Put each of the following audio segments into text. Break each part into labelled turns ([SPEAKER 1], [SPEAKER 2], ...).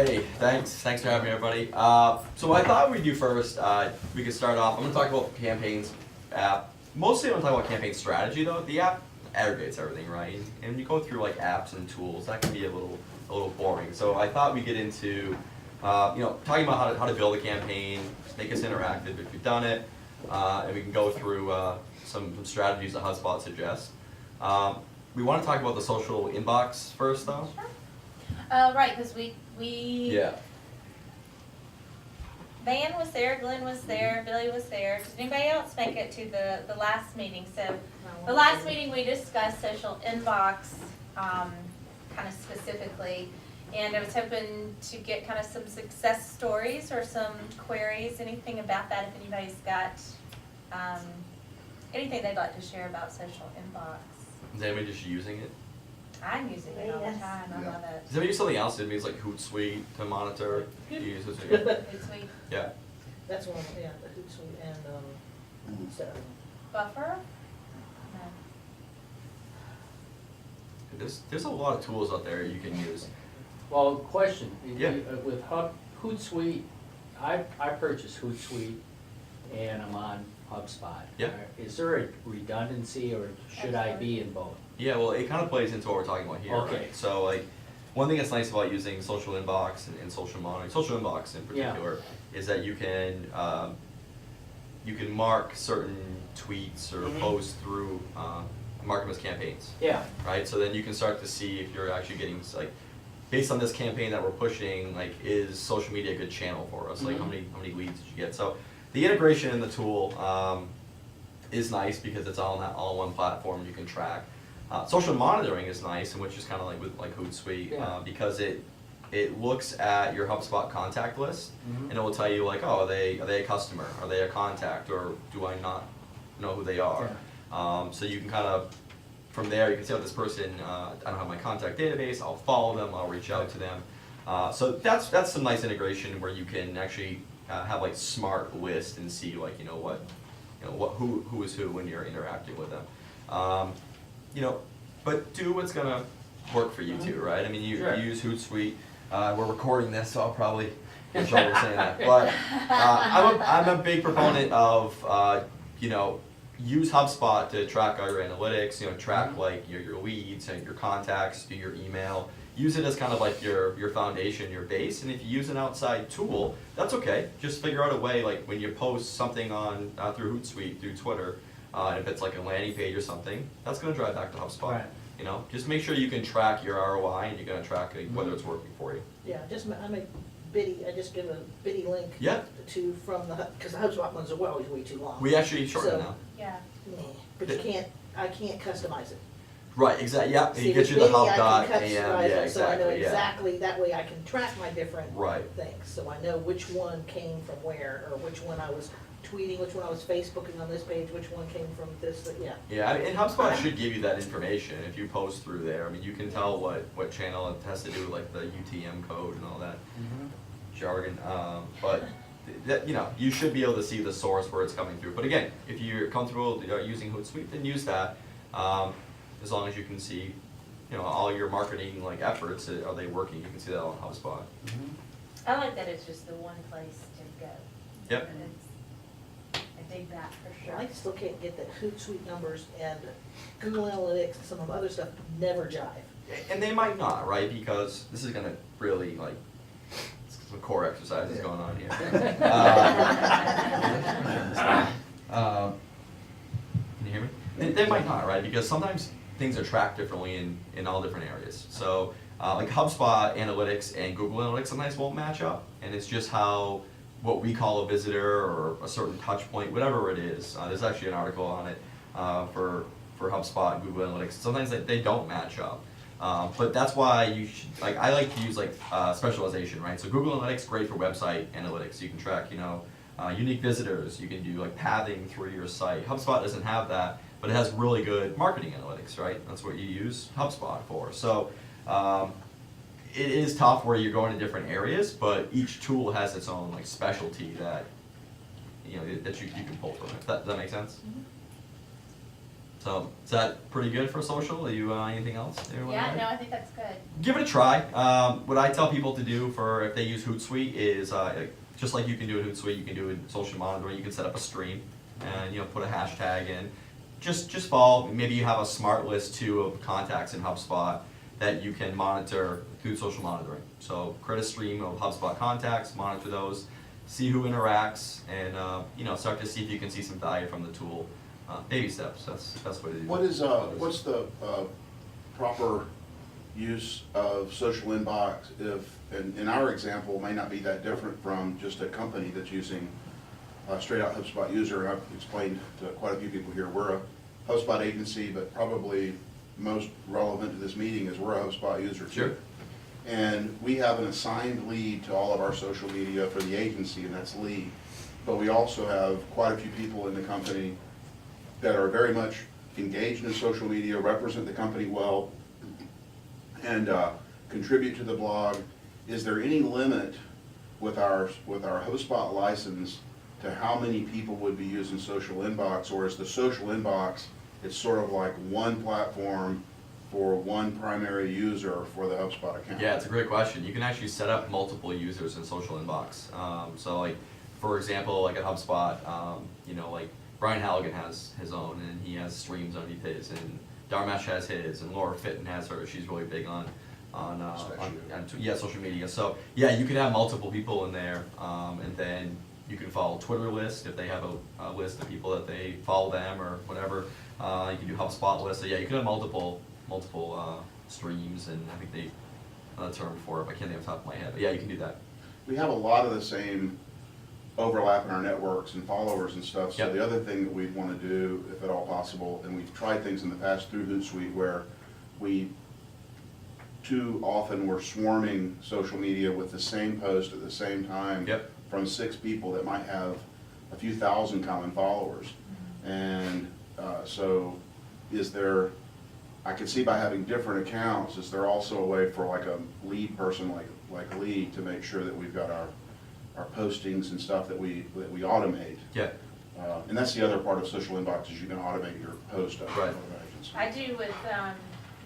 [SPEAKER 1] Hey, thanks for having me, everybody. So what I thought we'd do first, we could start off. I'm going to talk about the campaigns app. Mostly I'm going to talk about campaign strategy, though. The app aggregates everything, right? And you go through like apps and tools, that can be a little boring. So I thought we'd get into, talking about how to build a campaign, make us interactive if you've done it, and we can go through some strategies that Hubspot suggests. We want to talk about the social inbox first, though.
[SPEAKER 2] Sure. Right, because we
[SPEAKER 1] Yeah.
[SPEAKER 2] Van was there, Glenn was there, Billy was there. Did anybody else make it to the last meeting? So the last meeting we discussed social inbox kind of specifically, and I was hoping to get kind of some success stories or some queries, anything about that. If anybody's got anything they'd like to share about social inbox.
[SPEAKER 1] Is anybody just using it?
[SPEAKER 2] I'm using it all the
[SPEAKER 3] Yes.
[SPEAKER 2] time. I love it.
[SPEAKER 1] Does anybody use something else? It means like Hootsuite to monitor. Do you use Hootsuite?
[SPEAKER 2] It's sweet.
[SPEAKER 1] Yeah.
[SPEAKER 3] That's one, yeah, the Hootsuite and, so,
[SPEAKER 2] Buffer? No.
[SPEAKER 1] There's a lot of tools out there you can use.
[SPEAKER 4] Well, question,
[SPEAKER 1] Yeah.
[SPEAKER 4] with Hootsuite, I purchased Hootsuite and I'm on Hubspot.
[SPEAKER 1] Yeah.
[SPEAKER 4] Is there a redundancy or should I be in both?
[SPEAKER 1] Yeah, well, it kind of plays into what we're talking about here.
[SPEAKER 4] Okay.
[SPEAKER 1] Right? So, like, one thing that's nice about using social inbox and social monitoring, social inbox in particular, is that you can mark certain tweets or posts through mark them as campaigns.
[SPEAKER 4] Yeah.
[SPEAKER 1] Right. So then you can start to see if you're actually getting like, based on this campaign that we're pushing, like, is social media a good channel for us? Like, how many leads did you get? So the integration in the tool is nice because it's all in one platform you can track. Social monitoring is nice, and which is kind of like with like Hootsuite, because it looks at your HubSpot contact list, and it will tell you like, oh, are they a customer? Are they a contact? Or do I not know who they are? So you can kind of, from there, you can say, oh, this person, I don't have my contact database, I'll follow them, I'll reach out to them. So that's some nice integration where you can actually have like smart list and see like, who is who when you're interacting with them. But do what's gonna work for you too, right? I mean, you use Hootsuite. We're recording this, so I'll probably get in trouble saying that. But I'm a big proponent of use HubSpot to track all your analytics. Track like your leads and your contacts, do your email. Use it as kind of like your foundation, your base. And if you use an outside tool, that's okay. Just figure out a way, like when you post something on through Hootsuite, through Twitter. If it's like a landing page or something, that's going to drive back to HubSpot.
[SPEAKER 4] Right.
[SPEAKER 1] Just make sure you can track your ROI and you're going to track whether it's working for you.
[SPEAKER 3] yeah, I make I just give a bitty link
[SPEAKER 1] Yeah.
[SPEAKER 3] to, from the, because the HubSpot ones are always way too long.
[SPEAKER 1] We actually shorten it
[SPEAKER 3] So-
[SPEAKER 1] now.
[SPEAKER 2] Yeah.
[SPEAKER 3] Meh, But I can't customize it.
[SPEAKER 1] Right, exactly. Yeah,
[SPEAKER 3] See,
[SPEAKER 1] it gets you
[SPEAKER 3] with
[SPEAKER 1] the
[SPEAKER 3] bitty,
[SPEAKER 1] hub
[SPEAKER 3] I
[SPEAKER 1] dot
[SPEAKER 3] can
[SPEAKER 1] am.
[SPEAKER 3] customize
[SPEAKER 1] Yeah,
[SPEAKER 3] it, so I know
[SPEAKER 1] exactly. Yeah.
[SPEAKER 3] exactly, that way I can track my different
[SPEAKER 1] Right.
[SPEAKER 3] things. So I know which one came from where, or which one I was tweeting, which one I was Facebooking on this page, which one came from this, yeah.
[SPEAKER 1] Yeah, I mean, and HubSpot should give you that information if you post through there. I mean, you can tell what channel it has to do with like the UTM code and all that jargon. But that, you should be able to see the source where it's coming through. But again, if you're comfortable using Hootsuite, then use that. As long as you can see, all your marketing like efforts, are they working? You can see that on HubSpot.
[SPEAKER 2] I like that it's just the one place to go.
[SPEAKER 1] Yep.
[SPEAKER 2] And I dig that for sure.
[SPEAKER 3] I still can't get that Hootsuite numbers and Google Analytics and some of the other stuff never jive.
[SPEAKER 1] And they might not, right? Because this is gonna really like some core exercises going on here. Can you hear me? They might not, right? Because sometimes things are tracked differently in all different areas. So like HubSpot Analytics and Google Analytics sometimes won't match up, and it's just how what we call a visitor or a certain touch point, whatever it is. There's actually an article on it for HubSpot and Google Analytics. Sometimes they don't match up. But that's why you should, I like to use specialization, right? So Google Analytics, great for website analytics. You can track, unique visitors. You can do like pathing through your site. HubSpot doesn't have that, but it has really good marketing analytics, right? That's what you use HubSpot for. So it is tough where you're going to different areas, but each tool has its own specialty that that you can pull from it. Does that make sense? So is that pretty good for social? Are you anything else? Anyone
[SPEAKER 2] Yeah,
[SPEAKER 1] add?
[SPEAKER 2] no, I think that's good.
[SPEAKER 1] Give it a try. What I tell people to do for if they use Hootsuite is just like you can do in Hootsuite, you can do it in social monitoring. You can set up a stream and put a hashtag in. Just follow. Maybe you have a smart list too of contacts in HubSpot that you can monitor through social monitoring. So create a stream of HubSpot contacts, monitor those, see who interacts, and start to see if you can see some value from the tool. Baby steps. That's the best way to do it.
[SPEAKER 5] What's the proper use of social inbox if, in our example, may not be that different from just a company that's using a straight out HubSpot user. I've explained to quite a few people here, we're a HubSpot agency, but probably most relevant to this meeting is we're a HubSpot user too.
[SPEAKER 1] Sure.
[SPEAKER 5] And we have an assigned lead to all of our social media for the agency, and that's Lee. But we also have quite a few people in the company that are very much engaged in social media, represent the company well, and contribute to the blog. Is there any limit with our HubSpot license to how many people would be using social inbox, or is the social inbox, it's sort of like one platform for one primary user for the HubSpot account?
[SPEAKER 1] Yeah, it's a great question. You can actually set up multiple users in social inbox. So like, for example, like at HubSpot, like Brian Halligan has his own, and he has streams underneath his, and Dharmesh has his, and Laura Fitton has hers. She's really big on social media. So yeah, you can have multiple people in there, and then you can follow Twitter list if they have a list of people that they follow them or whatever. You can do HubSpot list. So yeah, you can have multiple streams, and I think they another term for it, but I can't think off the top of my head. But yeah, you can do that.
[SPEAKER 5] We have a lot of the same overlap in our networks and followers and stuff. So
[SPEAKER 1] Yep.
[SPEAKER 5] the other thing that we'd want to do, if at all possible, and we've tried things in the past through Hootsuite where we too often were swarming social media with the same post at the same time.
[SPEAKER 1] Yep.
[SPEAKER 5] From 6 people that might have a few thousand common followers. And so is there, I could see by having different accounts, is there also a way for like a lead person like Lee to make sure that we've got our postings and stuff that we automate?
[SPEAKER 1] Yeah.
[SPEAKER 5] And that's the other part of social inbox, is you can automate your post.
[SPEAKER 1] Right.
[SPEAKER 2] I do with,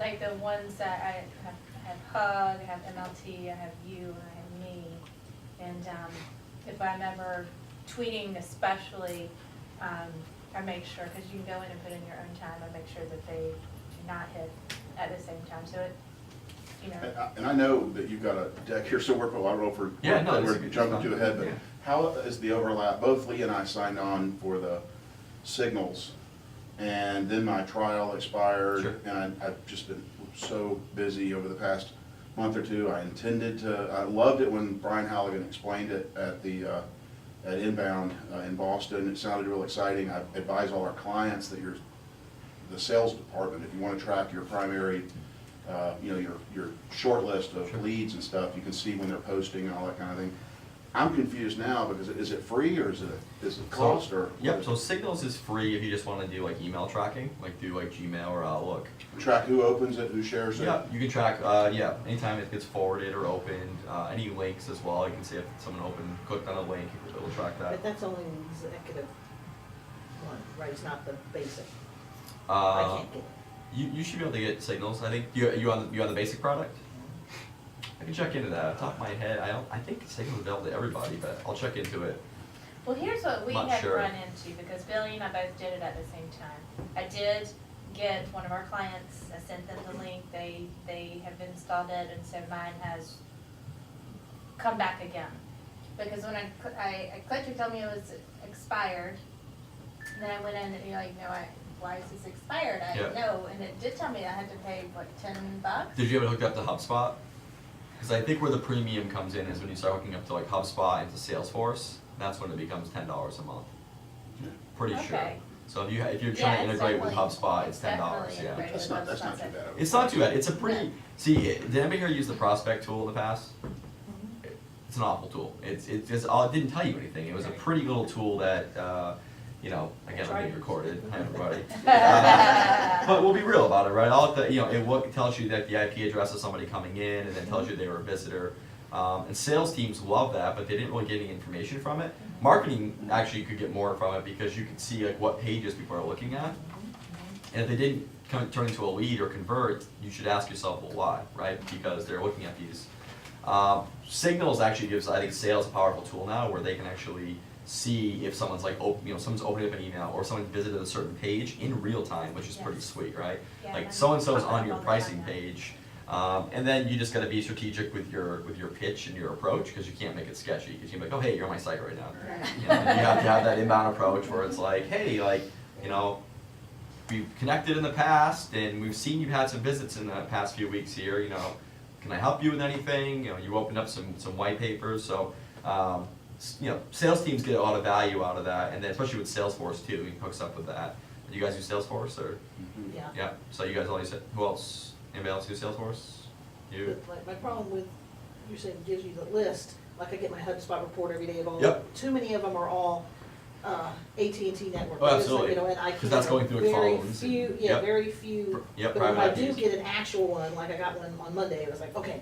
[SPEAKER 2] like the ones that I have Hug, I have MLT, I have you, and I have me. And if I'm ever tweeting especially, I make sure, because you can go in and put in your own time, I make sure that they do not hit at the same time. So it,
[SPEAKER 5] And I know that you've got a deck here, so I don't know if we're jumping too ahead, but
[SPEAKER 1] yeah.
[SPEAKER 5] how is the overlap? Both Lee and I signed on for the signals, and then my trial expired,
[SPEAKER 1] Sure.
[SPEAKER 5] and I've just been so busy over the past month or two. I loved it when Brian Halligan explained it at Inbound in Boston. It sounded real exciting. I advise all our clients that the sales department, if you want to track your primary, your short list of
[SPEAKER 1] Sure.
[SPEAKER 5] leads and stuff, you can see when they're posting and all that kind of thing. I'm confused now because is it free or is it cost or?
[SPEAKER 1] Yep, so Signals is free if you just want to do like email tracking, like do like Gmail or Outlook.
[SPEAKER 5] Track who opens it, who shares it?
[SPEAKER 1] Yeah, you can track, anytime it gets forwarded or opened, any links as well. You can see if someone clicked on a link, it'll track that.
[SPEAKER 3] But that's only the executive one, right? It's not the basic. I can't get it.
[SPEAKER 1] You should be able to get Signals. I think you on the basic product. I can check into that. Off the top of my head, I think Signals is available to everybody, but I'll check into it.
[SPEAKER 2] well, here's what we
[SPEAKER 1] Not
[SPEAKER 2] had
[SPEAKER 1] sure.
[SPEAKER 2] run into, because Billy and I both did it at the same time. I did get one of our clients, I sent them the link, they have installed it, and so mine has come back again. Because when I clicked, it told me it was expired, and then I went in and you're like, no, why is this expired? I
[SPEAKER 1] Yeah.
[SPEAKER 2] know, and it did tell me I had to pay, what, $10?
[SPEAKER 1] Did you have it hooked up to HubSpot? Because I think where the premium comes in is when you start hooking up to like HubSpot and to Salesforce. That's when it becomes $10 a month. Pretty sure.
[SPEAKER 2] Okay.
[SPEAKER 1] So if you're
[SPEAKER 2] Yeah,
[SPEAKER 1] trying to
[SPEAKER 2] it's
[SPEAKER 1] integrate with
[SPEAKER 2] definitely-
[SPEAKER 1] HubSpot, it's $10.
[SPEAKER 2] definitely
[SPEAKER 1] Yeah.
[SPEAKER 2] integrated.
[SPEAKER 5] That's not too bad.
[SPEAKER 1] It's not too bad. It's a pretty. See, did anybody here use the Prospect tool in the past? It's an awful tool. It didn't tell you anything. It was a pretty little tool that, again, I'm being recorded. Hi, everybody. But we'll be real about it, right? It tells you that the IP address of somebody coming in, and then tells you they were a visitor. And sales teams love that, but they didn't really get any information from it. Marketing actually could get more from it because you could see like what pages people are looking at. And if they didn't turn into a lead or convert, you should ask yourself, well, why, right? Because they're looking at these. Signals actually gives, I think, sales a powerful tool now where they can actually see if someone's like, someone's opening up an email or someone visited a certain page in real time, which is pretty
[SPEAKER 2] Yes.
[SPEAKER 1] sweet, right?
[SPEAKER 2] Yeah,
[SPEAKER 1] Like
[SPEAKER 2] and
[SPEAKER 1] so-and-so's
[SPEAKER 2] pop
[SPEAKER 1] on
[SPEAKER 2] up
[SPEAKER 1] your
[SPEAKER 2] on the
[SPEAKER 1] pricing
[SPEAKER 2] timeline.
[SPEAKER 1] page. And then you just gotta be strategic with your pitch and your approach, because you can't make it sketchy, because you're like, oh, hey, you're on my site right now. You know, you have to have that inbound approach where it's like, hey, like, you know, we've connected in the past and we've seen you've had some visits in the past few weeks here, you know, can I help you with anything? You know, you opened up some white papers, so, you know, sales teams get a lot of value out of that, and then especially with Salesforce too, it hooks up with that. Do you guys use Salesforce or?
[SPEAKER 3] Yeah.
[SPEAKER 1] Yeah, so you guys always, who else, anybody else use Salesforce? You?
[SPEAKER 3] But like, my problem with, you saying it gives you the list, like I get my HubSpot report every day of all,
[SPEAKER 1] Yep.
[SPEAKER 3] too many of them are all, AT&T network.
[SPEAKER 1] Oh,
[SPEAKER 3] It's like,
[SPEAKER 1] absolutely.
[SPEAKER 3] you know, and I
[SPEAKER 1] 'Cause
[SPEAKER 3] can't.
[SPEAKER 1] that's going through
[SPEAKER 3] very
[SPEAKER 1] phones and-
[SPEAKER 3] few, yeah,
[SPEAKER 1] yep.
[SPEAKER 3] very few.
[SPEAKER 1] Yep,
[SPEAKER 3] But when I
[SPEAKER 1] private
[SPEAKER 3] do
[SPEAKER 1] IPs.
[SPEAKER 3] get an actual one, like I got one on Monday, it was like, okay,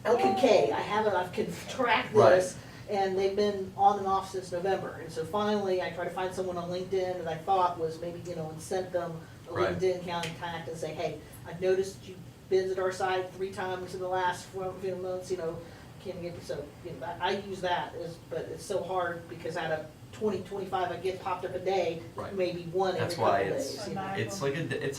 [SPEAKER 3] LQK, I have it, I can track
[SPEAKER 1] Right.
[SPEAKER 3] this. And they've been on and off since November. And so finally, I tried to find someone on LinkedIn that I thought was maybe, you know, and sent them a
[SPEAKER 1] Right.
[SPEAKER 3] LinkedIn contact and say, hey, I've noticed that you visited our site 3 times in the last few months, you know, can you get, so, you know, I use that, but it's so hard because out of 20, 25 I get popped up a day,
[SPEAKER 1] Right.
[SPEAKER 3] maybe one every
[SPEAKER 1] That's
[SPEAKER 3] couple
[SPEAKER 1] why
[SPEAKER 3] days, you know.
[SPEAKER 1] it's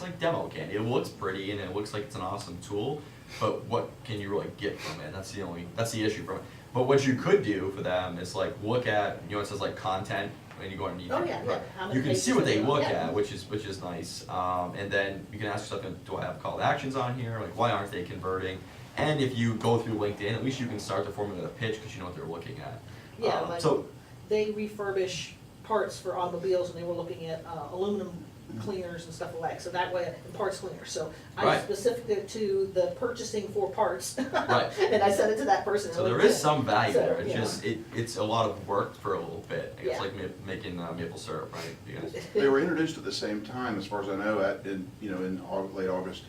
[SPEAKER 1] like demo candy. It looks pretty and it looks like it's an awesome tool, but what can you really get from it? That's the issue from it. But what you could do for them is like look at, you know, it says like content when you go on YouTube.
[SPEAKER 3] Oh, yeah, yeah. How many
[SPEAKER 1] You can see
[SPEAKER 3] pages
[SPEAKER 1] what they
[SPEAKER 3] are
[SPEAKER 1] look
[SPEAKER 3] on? Yeah.
[SPEAKER 1] at, which is nice. And then you can ask yourself, do I have call to actions on here? Like, why aren't they converting? And if you go through LinkedIn, at least you can start to formulate a pitch because you know what they're looking at.
[SPEAKER 3] Yeah, like,
[SPEAKER 1] So,
[SPEAKER 3] they refurbish parts for automobiles and they were looking at aluminum cleaners and stuff like that, so that way, and parts cleaners, so I
[SPEAKER 1] Right.
[SPEAKER 3] specific it to the purchasing for parts.
[SPEAKER 1] Right.
[SPEAKER 3] And I sent it to that person.
[SPEAKER 1] so
[SPEAKER 3] on
[SPEAKER 1] there is
[SPEAKER 3] LinkedIn.
[SPEAKER 1] some value
[SPEAKER 3] So,
[SPEAKER 1] there. It's
[SPEAKER 3] yeah.
[SPEAKER 1] just it's a lot of work for a little bit. It's
[SPEAKER 3] Yeah.
[SPEAKER 1] like making maple syrup, right? You guys?
[SPEAKER 5] They were introduced at the same time, as far as I know, in late August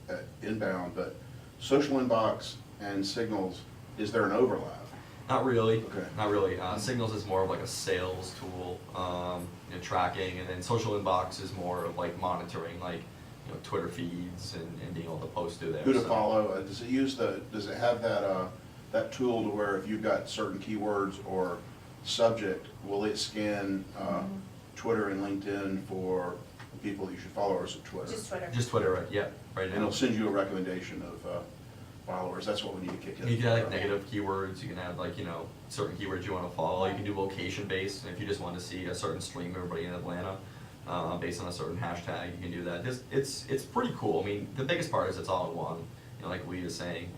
[SPEAKER 5] at Inbound, but Social Inbox and Signals, is there an overlap?
[SPEAKER 1] Not really.
[SPEAKER 5] Okay.
[SPEAKER 1] Not really. Signals is more of like a sales tool, you know, tracking, and then social inbox is more of like monitoring, like, you know, Twitter feeds and being able to post to there.
[SPEAKER 5] Who to
[SPEAKER 1] so.
[SPEAKER 5] follow, does it have that tool to where if you've got certain keywords or subject, will it scan Twitter and LinkedIn for people you should follow, or is it Twitter?
[SPEAKER 2] Just Twitter.
[SPEAKER 1] Just Twitter, right? Yeah, right.
[SPEAKER 5] And it'll send you a recommendation of followers, that's what we need to kick in.
[SPEAKER 1] You can add like negative keywords. You can add like, you know, certain keywords you want to follow. You can do location based. If you just want to see a certain stream of everybody in Atlanta, based on a certain hashtag, you can do that. It's pretty cool. I mean, the biggest part is it's all in one. You know, like Lee is saying.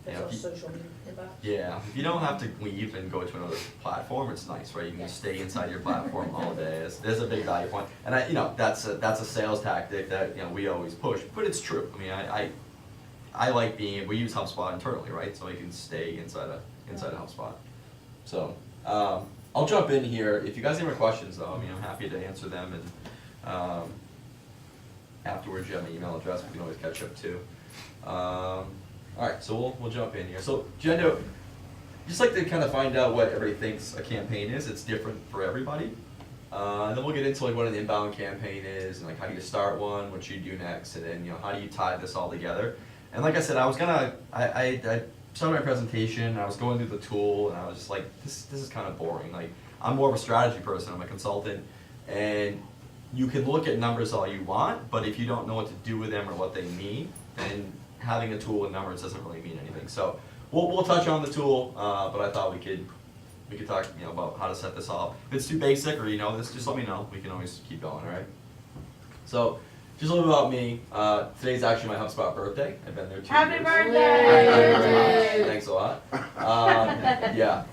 [SPEAKER 3] That's
[SPEAKER 1] Yeah,
[SPEAKER 3] on
[SPEAKER 1] if you-
[SPEAKER 3] social media inbox.
[SPEAKER 1] Yeah, if you don't have to leave and go to another platform, it's nice, right? You can just stay inside your platform all day. There's a big value point, and you know, that's a sales tactic that, you know, we always push, but it's true. I mean, I like we use HubSpot internally, right? So we can stay inside of HubSpot. So I'll jump in here. If you guys have any questions, though, I mean, I'm happy to answer them, and afterwards you have my email address. We can always catch up too. All right, so we'll jump in here. So, Jendo, just like to kind of find out what everybody thinks a campaign is. It's different for everybody. And then we'll get into like what an inbound campaign is, and like how do you start one, what you do next, and then, you know, how do you tie this all together. And like I said, I started my presentation, and I was going through the tool, and I was just like, this is kind of boring. Like, I'm more of a strategy person. I'm a consultant, and you can look at numbers all you want, but if you don't know what to do with them or what they mean, then having a tool with numbers doesn't really mean anything. So we'll touch on the tool, but I thought we could talk, you know, about how to set this up. If it's too basic or you know this, just let me know. We can always keep going, all right? So just a little bit about me. Today's actually my HubSpot birthday. I've been there 2
[SPEAKER 2] Happy
[SPEAKER 1] years.
[SPEAKER 2] birthday!
[SPEAKER 1] Thanks a lot. Yeah,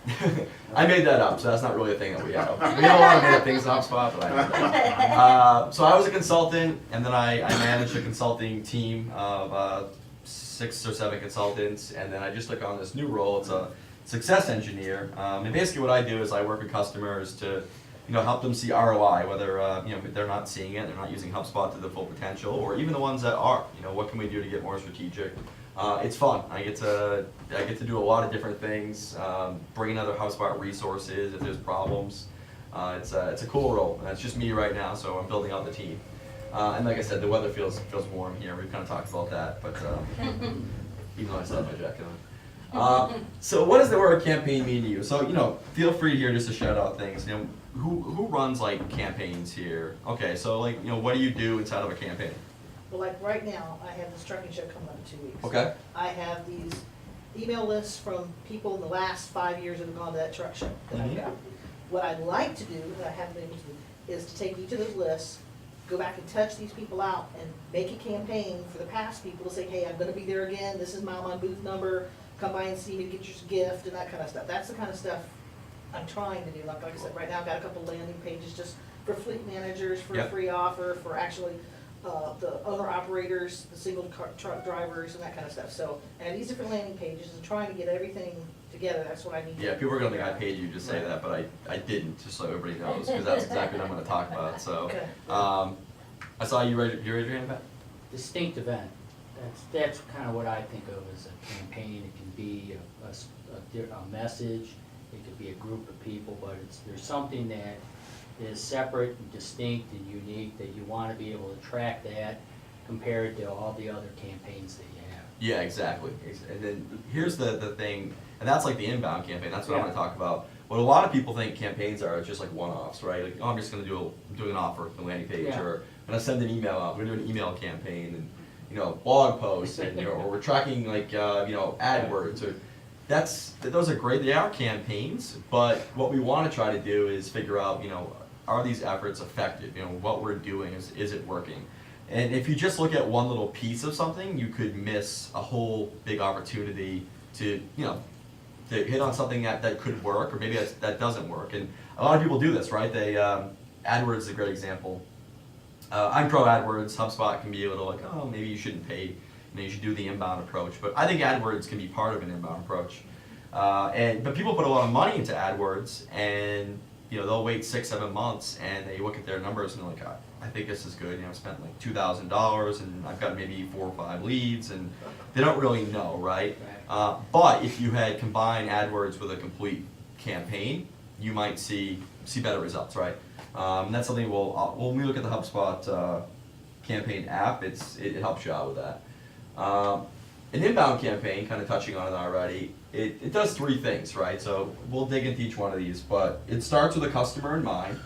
[SPEAKER 1] I made that up, so that's not really a thing that we have. We have a lot of made up things in HubSpot, but I made that up. So I was a consultant, and then I managed a consulting team of 6 or 7 consultants, and then I just took on this new role. It's a success engineer, and basically what I do is I work with customers to, you know, help them see ROI, whether you know, they're not seeing it, they're not using HubSpot to the full potential, or even the ones that are. You know, what can we do to get more strategic? It's fun. I get to do a lot of different things, bring in other HubSpot resources if there's problems. It's a cool role, and it's just me right now, so I'm building out the team. And like I said, the weather feels warm here. We've kind of talked about that, but even though I still have my jacket on. So what does the word campaign mean to you? So, feel free here just to shout out things. Who runs like campaigns here? Okay, so like, what do you do inside of a campaign?
[SPEAKER 3] Well, like right now, I have this trucking show coming up in 2 weeks.
[SPEAKER 1] Okay.
[SPEAKER 3] I have these email lists from people in the last 5 years that have gone to that truck show that I've
[SPEAKER 1] Mhm.
[SPEAKER 3] got. What I'd like to do, that I haven't been able to do, is to take each of those lists, go back and touch these people out and make a campaign for the past people to say, hey, I'm gonna be there again, this is my booth number, come by and see me, get your gift, and that kind of stuff. That's the kind of stuff I'm trying to do. Like I said, right now I've got a couple landing pages just for fleet managers, for a
[SPEAKER 1] Yep.
[SPEAKER 3] free offer, for actually the owner operators, the single truck drivers, and that kind of stuff. So, I have these different landing pages and trying to get everything together. That's what I need.
[SPEAKER 1] Yeah, people are gonna think I paid you to say that, but I didn't, just so everybody knows, because that's exactly what I'm gonna talk about, so.
[SPEAKER 3] Okay.
[SPEAKER 1] I saw you raise your hand back?
[SPEAKER 4] Distinct event, that's kind of what I think of as a campaign. It can be a message, it could be a group of people, but there's something that is separate and distinct and unique that you want to be able to track that compared to all the other campaigns that you have.
[SPEAKER 1] Yeah, exactly. And then here's the thing, and that's like the inbound campaign, that's what I'm gonna talk about. What a lot of people think campaigns are just like one-offs, right? Like, oh, I'm just gonna do an offer, a landing page,
[SPEAKER 4] Yeah.
[SPEAKER 1] or I'm gonna send an email out, we're gonna do an email campaign, and, blog posts, and, or we're tracking like, AdWords, or those are great, they are campaigns, but what we wanna try to do is figure out, are these efforts effective? What we're doing, is it working? And if you just look at one little piece of something, you could miss a whole big opportunity to, to hit on something that could work, or maybe that doesn't work. And a lot of people do this, right? AdWords is a great example. I'm pro AdWords. HubSpot can be able to like, oh, maybe you shouldn't pay. You should do the inbound approach. But I think AdWords can be part of an inbound approach. But people put a lot of money into AdWords, and they'll wait 6-7 months, and they look at their numbers and they're like, I think this is good. I spent like $2,000, and I've got maybe 4 or 5 leads, and they don't really know, right? But if you had combined AdWords with a complete campaign, you might see better results, right? And that's something when we look at the HubSpot campaign app, it helps you out with that. An inbound campaign, kind of touching on it already, it does 3 things, right? So we'll dig into each one of these, but it starts with the customer in mind.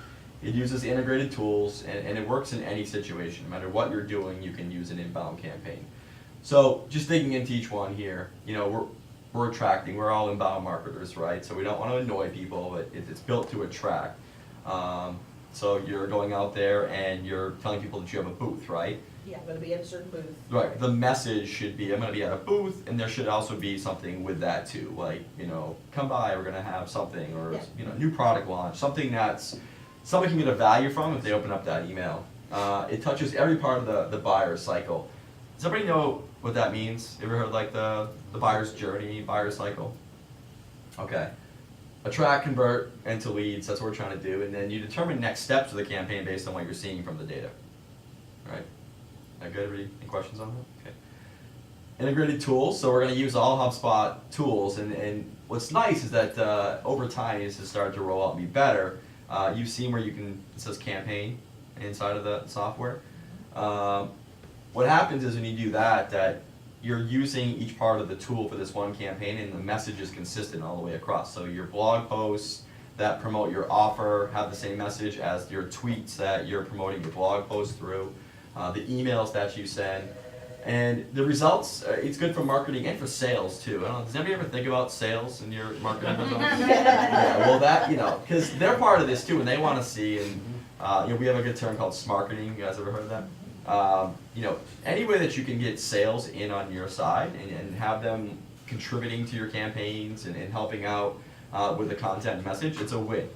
[SPEAKER 1] It uses integrated tools, and it works in any situation. No matter what you're doing, you can use an inbound campaign. So just digging into each one here, we're attracting, we're all inbound marketers, right? So we don't want to annoy people, but it's built to attract. So you're going out there and you're telling people that you have a booth, right?
[SPEAKER 3] Yeah, I'm gonna be at a certain booth.
[SPEAKER 1] Right, the message should be, I'm gonna be at a booth, and there should also be something with that too, like, come by, we're gonna have something, or,
[SPEAKER 3] Yeah.
[SPEAKER 1] New product launch, something that's, somebody can get a value from if they open up that email. It touches every part of the buyer cycle. Does everybody know what that means? You ever heard like the buyer's journey, buyer cycle? Okay. Attract, convert, into leads, that's what we're trying to do, and then you determine next steps of the campaign based on what you're seeing from the data. Right? That good? Everybody, any questions on that? Okay. Integrated tools, so we're going to use all HubSpot tools, and what's nice is that over time this has started to roll out and be better. You've seen where it says campaign inside of the software. What happens is when you do that you're using each part of the tool for this one campaign, and the message is consistent all the way across. So your blog posts that promote your offer have the same message as your tweets that you're promoting your blog post through, the emails that you send, and the results, it's good for marketing and for sales too. I don't know, does anybody ever think about sales in your marketing? Yeah, well because they're part of this too, and they want to see, and we have a good term called smarketing. You guys ever heard of that? Any way that you can get sales in on your side and have them contributing to your campaigns and helping out with the content and message, it's a win.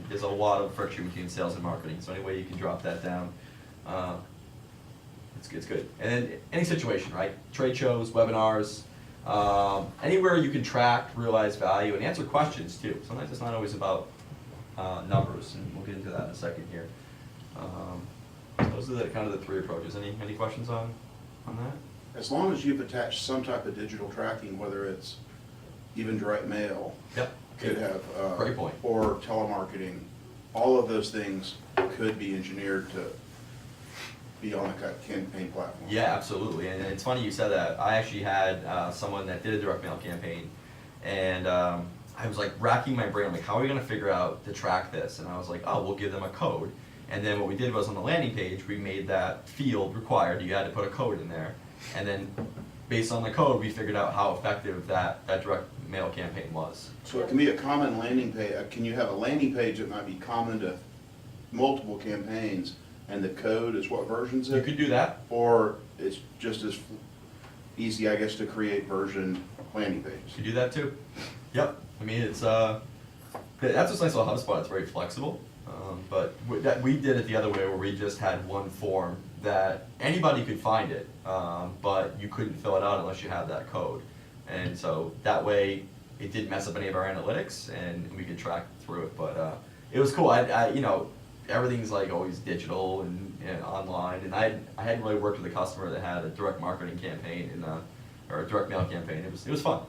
[SPEAKER 1] There's a lot of friction between sales and marketing, so any way you can drop that down, it's good. And then any situation, right? Trade shows, webinars, anywhere you can track, realize value, and answer questions too. Sometimes it's not always about numbers, and we'll get into that in a second here. Those are the 3 approaches. Any questions on that?
[SPEAKER 5] As long as you've attached some type of digital tracking, whether it's even direct mail,
[SPEAKER 1] Yep.
[SPEAKER 5] could have,
[SPEAKER 1] Great point.
[SPEAKER 5] or telemarketing, all of those things could be engineered to be on a campaign platform.
[SPEAKER 1] Yeah, absolutely, and it's funny you said that. I actually had someone that did a direct mail campaign, and I was like racking my brain, like, how are we gonna figure out to track this? And I was like, oh, we'll give them a code. And then what we did was on the landing page, we made that field required, you had to put a code in there. And then based on the code, we figured out how effective that direct mail campaign was.
[SPEAKER 5] So it can be a common landing page, can you have a landing page that might be common to multiple campaigns, and the code is what versions
[SPEAKER 1] You
[SPEAKER 5] it?
[SPEAKER 1] could do that.
[SPEAKER 5] Or it's just as easy, I guess, to create version landing
[SPEAKER 1] You
[SPEAKER 5] pages?
[SPEAKER 1] could do that too. Yep, I mean, it's, that's what's nice about HubSpot, it's very flexible. But we did it the other way, where we just had one form that anybody could find it, but you couldn't fill it out unless you had that code. And so that way, it didn't mess up any of our analytics, and we could track through it. But it was cool. You know, everything's like always digital and online, and I hadn't really worked with a customer that had a direct marketing campaign or a direct mail campaign. It was fun.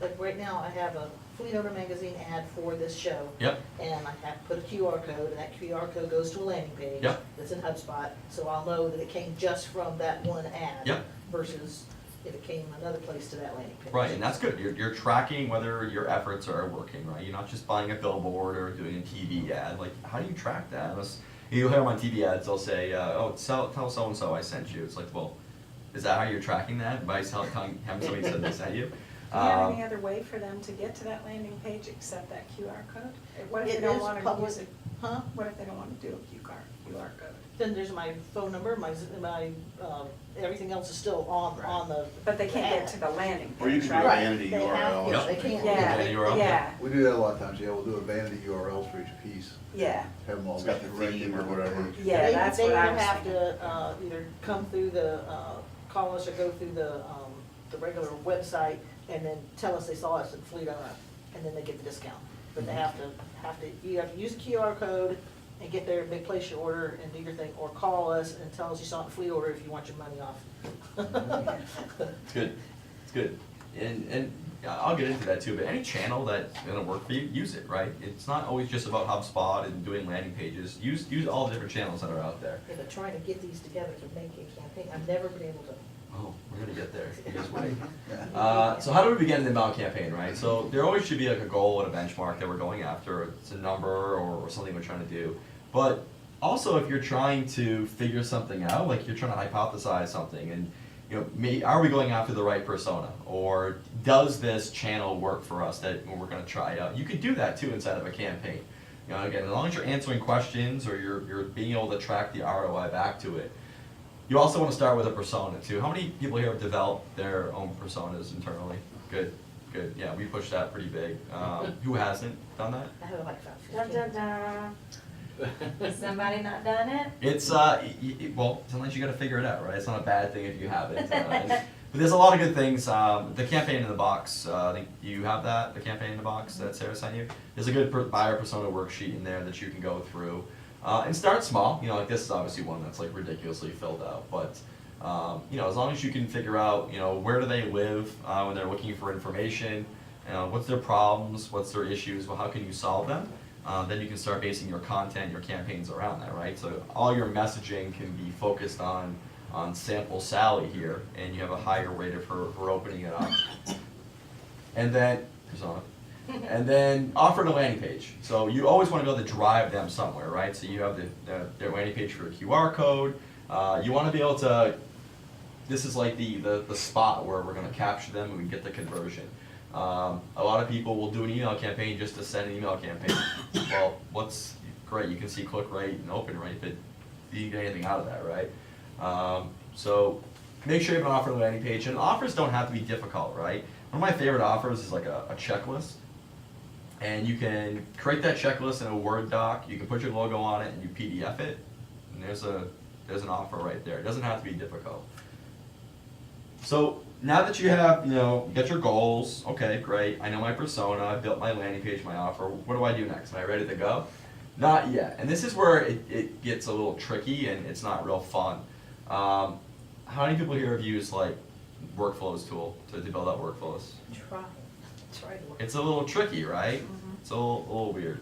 [SPEAKER 3] Like right now, I have a Fleet Owner Magazine ad for this show.
[SPEAKER 1] Yep.
[SPEAKER 3] And I have put a QR code, and that QR code goes to a landing page.
[SPEAKER 1] Yep.
[SPEAKER 3] That's in HubSpot, so I'll know that it came just from that one ad.
[SPEAKER 1] Yep.
[SPEAKER 3] Versus if it came another place to that landing page.
[SPEAKER 1] Right, and that's good. You're tracking whether your efforts are working, right? You're not just buying a billboard or doing a TV ad. Like, how do you track that? You'll hear them on TV ads, they'll say, oh, tell so-and-so I sent you. It's like, well, is that how you're tracking that? By having somebody said they sent you?
[SPEAKER 6] Do you have any other way for them to get to that landing page except that QR code? What if they don't want to use it?
[SPEAKER 3] Huh?
[SPEAKER 6] What if they don't want to do a QR code?
[SPEAKER 3] Then there's my phone number, my, everything else is still on the.
[SPEAKER 6] But they can't get
[SPEAKER 3] ad.
[SPEAKER 6] to the landing
[SPEAKER 5] Or you
[SPEAKER 6] page,
[SPEAKER 5] can do a
[SPEAKER 6] right?
[SPEAKER 5] vanity
[SPEAKER 3] They have-
[SPEAKER 5] URL.
[SPEAKER 3] yes, they can.
[SPEAKER 6] Yeah,
[SPEAKER 1] Vanity URL?
[SPEAKER 6] yeah,
[SPEAKER 7] We do that a lot of times, yeah, we'll do a vanity URLs for each piece,
[SPEAKER 6] yeah,
[SPEAKER 7] have them all
[SPEAKER 5] It's got the
[SPEAKER 7] direct
[SPEAKER 5] theme
[SPEAKER 7] them
[SPEAKER 5] or
[SPEAKER 7] to the
[SPEAKER 5] whatever.
[SPEAKER 7] page.
[SPEAKER 6] yeah, that's what I was
[SPEAKER 3] They either have
[SPEAKER 6] thinking.
[SPEAKER 3] to, either come through the, call us or go through the regular website and then tell us they saw us at Fleet Owner, and then they get the discount. But they have to, you have to use the QR code and get there, they place your order and do your thing, or call us and tell us you saw it in Fleet Order if you want your money off.
[SPEAKER 1] It's good. It's good. And I'll get into that too, but any channel that's gonna work for you, use it, right? It's not always just about HubSpot and doing landing pages. Use all the different channels that are out there.
[SPEAKER 3] Yeah, but trying to get these together to make a campaign, I've never been able to.
[SPEAKER 1] Oh, we're gonna get there. Just wait. So how do we begin an inbound campaign, right? So there always should be like a goal and a benchmark that we're going after. It's a number or something we're trying to do. But also, if you're trying to figure something out, like you're trying to hypothesize something, and you know, are we going after the right persona, or does this channel work for us that when we're going to try it out? You could do that too inside of a campaign. You know, again, as long as you're answering questions or you're being able to track the ROI back to it. You also want to start with a persona too. How many people here have developed their own personas internally? Good, good. Yeah, we push that pretty big. Who hasn't done that?
[SPEAKER 3] I have like about
[SPEAKER 2] Dun,
[SPEAKER 3] 15.
[SPEAKER 2] dun, dun. Has somebody not done it?
[SPEAKER 1] It's well, sometimes you got to figure it out, right? It's not a bad thing if you haven't. But there's a lot of good things. The campaign in the box. I think you have that. The campaign in the box that Sarah sent you. There's a good buyer persona worksheet in there that you can go through and start small. You know, like this is obviously one that's like ridiculously filled out, but you know, as long as you can figure out, you know, where do they live when they're looking for information, what's their problems, what's their issues, well, how can you solve them? Then you can start basing your content, your campaigns around that, right? So all your messaging can be focused on sample Sally here, and you have a higher rate of her opening it up. And then, and then offer a landing page. So you always want to be able to drive them somewhere, right? So you have their landing page for a QR code. You want to be able to, this is like the spot where we're going to capture them and we get the conversion. A lot of people will do an email campaign just to send an email campaign. Well, what's great, you can see click rate and open rate, but do you get anything out of that, right? So make sure you have an offer landing page, and offers don't have to be difficult, right? One of my favorite offers is like a checklist, and you can create that checklist in a Word doc, you can put your logo on it and you PDF it, and there's an offer right there. It doesn't have to be difficult. So now that you have, you know, you got your goals, okay, great, I know my persona, I built my landing page, my offer, what do I do next? Am I ready to go? Not yet. And this is where it gets a little tricky and it's not real fun. How many people here have used like workflows tool to build out workflows?
[SPEAKER 3] Try to work.
[SPEAKER 1] It's a little tricky, right? It's a little weird.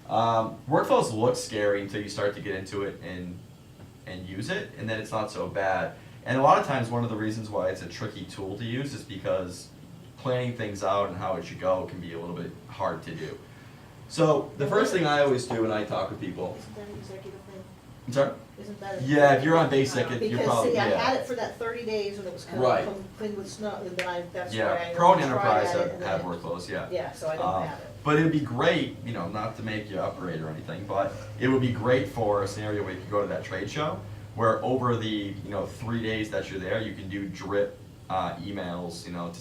[SPEAKER 1] Workflows look scary until you start to get into it and and use it, and then it's not so bad. And a lot of times, one of the reasons why it's a tricky tool to use is because planning things out and how it should go can be a little bit hard to do. So the first thing I always do when I talk with people,
[SPEAKER 3] Isn't that an executive thing?
[SPEAKER 1] I'm sorry?
[SPEAKER 3] Isn't that? a-
[SPEAKER 1] Yeah, if you're on basic, you're
[SPEAKER 3] Because,
[SPEAKER 1] probably,
[SPEAKER 3] see, I had
[SPEAKER 1] yeah.
[SPEAKER 3] it for that 30 days when it was kind
[SPEAKER 1] Right.
[SPEAKER 3] of thing with snow, and then that's why
[SPEAKER 1] Yeah,
[SPEAKER 3] I
[SPEAKER 1] Pro and
[SPEAKER 3] tried
[SPEAKER 1] Enterprise
[SPEAKER 3] at it,
[SPEAKER 1] have,
[SPEAKER 3] and
[SPEAKER 1] have
[SPEAKER 3] then-
[SPEAKER 1] workflows, yeah.
[SPEAKER 3] Yeah, so I don't
[SPEAKER 1] Um,
[SPEAKER 3] have it.
[SPEAKER 1] But it would be great, you know, not to make you upgrade or anything, but it would be great for a scenario where you could go to that trade show, where over the, 3 days that you're there, you can do drip emails, to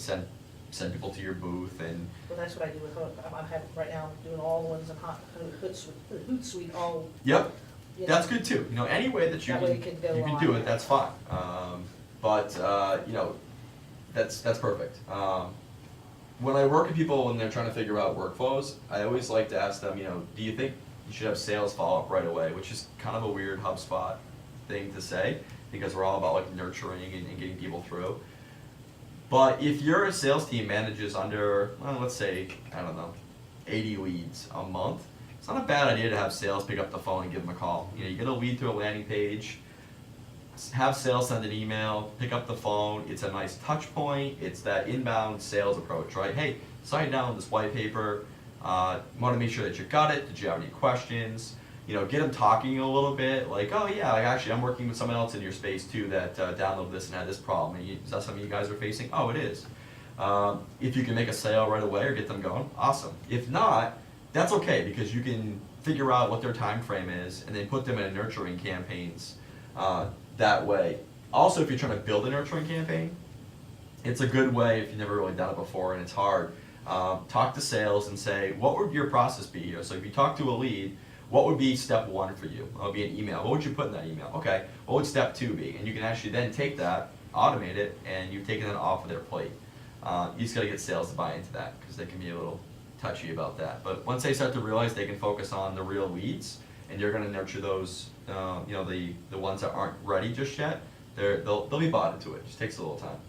[SPEAKER 1] send people to your booth and,
[SPEAKER 3] Well, that's what I do with, I'm having, right now, I'm doing all the ones in Hootsuite, all,
[SPEAKER 1] yep,
[SPEAKER 3] you know.
[SPEAKER 1] that's good too. Any way that you
[SPEAKER 3] That way it could go
[SPEAKER 1] you can
[SPEAKER 3] on.
[SPEAKER 1] do it, that's fine. But that's perfect. When I work with people when they're trying to figure out workflows, I always like to ask them, do you think you should have sales follow up right away? Which is kind of a weird HubSpot thing to say because we're all about like nurturing and getting people through. But if your sales team manages under, well, let's say, I don't know, 80 leads a month, it's not a bad idea to have sales pick up the phone and give them a call. You get a lead through a landing page, have sales send an email, pick up the phone. It's a nice touch point. It's that inbound sales approach, right? Hey, saw you download this white paper. Want to make sure that you got it. Did you have any questions? Get them talking a little bit. Like, oh yeah, actually I'm working with someone else in your space too that downloaded this and had this problem. Is that something you guys are facing? Oh, it is. If you can make a sale right away or get them going, awesome. If not, that's okay because you can figure out what their time frame is and then put them in nurturing campaigns that way. Also, if you're trying to build a nurturing campaign, it's a good way if you've never really done it before and it's hard. Talk to sales and say, what would your process be here? So if you talk to a lead, what would be step 1 for you? It would be an email. What would you put in that email? Okay, what would step 2 be? And you can actually then take that, automate it, and you've taken it off of their plate. You just gotta get sales to buy into that because they can be a little touchy about that. But once they start to realize they can focus on the real leads and you're gonna nurture those, the ones that aren't ready just yet, they'll be bought into it. It just takes a little time.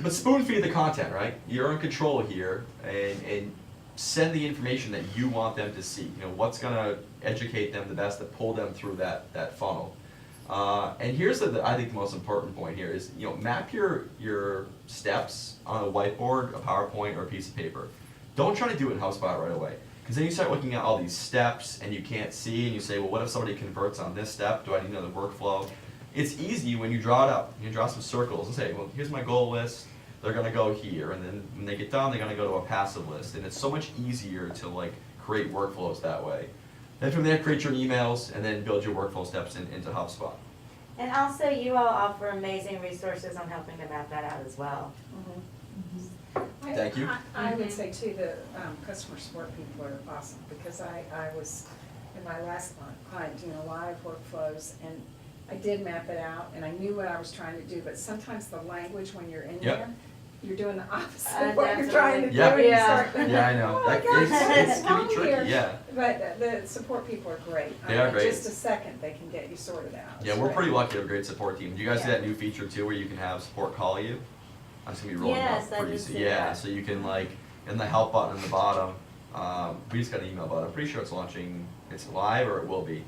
[SPEAKER 1] But spoon feed the content, right? You're in control here, and send the information that you want them to see. What's gonna educate them the best to pull them through that funnel. And here's I think the most important point here is map your steps on a whiteboard, a PowerPoint, or a piece of paper. Don't try to do it in HubSpot right away. Because then you start looking at all these steps and you can't see and you say, well, what if somebody converts on this step? Do I need to know the workflow? It's easy when you draw it up. You draw some circles and say, well, here's my goal list. They're gonna go here, and then when they get done, they're gonna go to a passive list. And it's so much easier to create workflows that way. Then from there, create your emails and then build your workflow steps into HubSpot.
[SPEAKER 8] And also, you all offer amazing resources on helping to map that out as well.
[SPEAKER 1] Thank you.
[SPEAKER 6] I would say too, the customer support people are awesome, because I was, in my last client, doing a lot of workflows, and I did map it out, and I knew what I was trying to do, but sometimes the language when you're in
[SPEAKER 1] Yep.
[SPEAKER 6] there, you're doing the opposite of what you're
[SPEAKER 8] Definitely.
[SPEAKER 6] trying to do,
[SPEAKER 1] Yeah.
[SPEAKER 6] and you
[SPEAKER 8] Yeah.
[SPEAKER 6] start thinking,
[SPEAKER 1] Yeah, I know.
[SPEAKER 6] oh my
[SPEAKER 1] That-
[SPEAKER 6] gosh,
[SPEAKER 1] it's
[SPEAKER 6] what's
[SPEAKER 1] can
[SPEAKER 6] wrong
[SPEAKER 1] be tricky,
[SPEAKER 6] here?
[SPEAKER 1] yeah.
[SPEAKER 6] But the support people are great.
[SPEAKER 1] They are
[SPEAKER 6] In
[SPEAKER 1] great.
[SPEAKER 6] just a second, they can get you sorted out.
[SPEAKER 1] Yeah,
[SPEAKER 6] It's
[SPEAKER 1] we're
[SPEAKER 6] great.
[SPEAKER 1] pretty lucky to have a great support team. Do you guys see
[SPEAKER 6] Yeah.
[SPEAKER 1] that new feature too, where you can have support call you? That's gonna be rolling
[SPEAKER 8] Yes,
[SPEAKER 1] out
[SPEAKER 8] I
[SPEAKER 1] pretty
[SPEAKER 8] did
[SPEAKER 1] soon.
[SPEAKER 8] see
[SPEAKER 1] Yeah,
[SPEAKER 8] that.
[SPEAKER 1] so you can in the help button in the bottom. We just got an email about it. I'm pretty sure it's launching. It's live or it will be.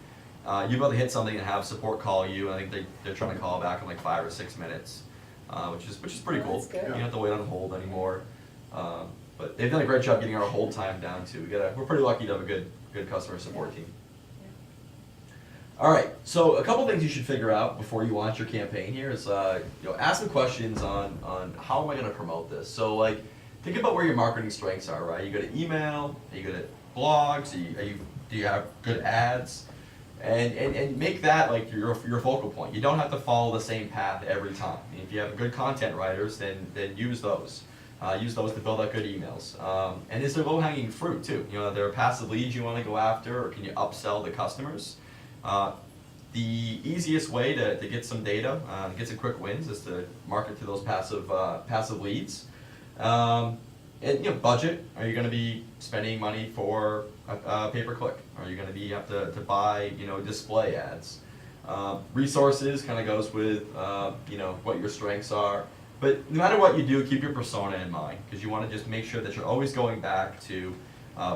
[SPEAKER 1] You'll be able to hit something and have support call you. I think they're trying to call back in 5 or 6 minutes, which is pretty
[SPEAKER 6] Oh,
[SPEAKER 1] cool.
[SPEAKER 6] that's good.
[SPEAKER 1] You don't have to wait on hold anymore. But they've done a great job getting our hold time down too. We're pretty lucky to have a good customer support team. All right, so a couple things you should figure out before you launch your campaign here is ask some questions on how am I going to promote this. So think about where your marketing strengths are, right? You good at email? Are you good at blogs? Do you have good ads? And make that your focal point. You don't have to follow the same path every time. If you have good content writers, then use those. Use those to build out good emails. And is there low-hanging fruit too? Are there passive leads you want to go after, or can you upsell the customers? The easiest way to get some data, get some quick wins, is to market to those passive leads. And budget. Are you going to be spending money for a pay-per-click? Are you going to have to buy display ads? Resources kind of goes with what your strengths are. But no matter what you do, keep your persona in mind, because you want to just make sure that you're always going back to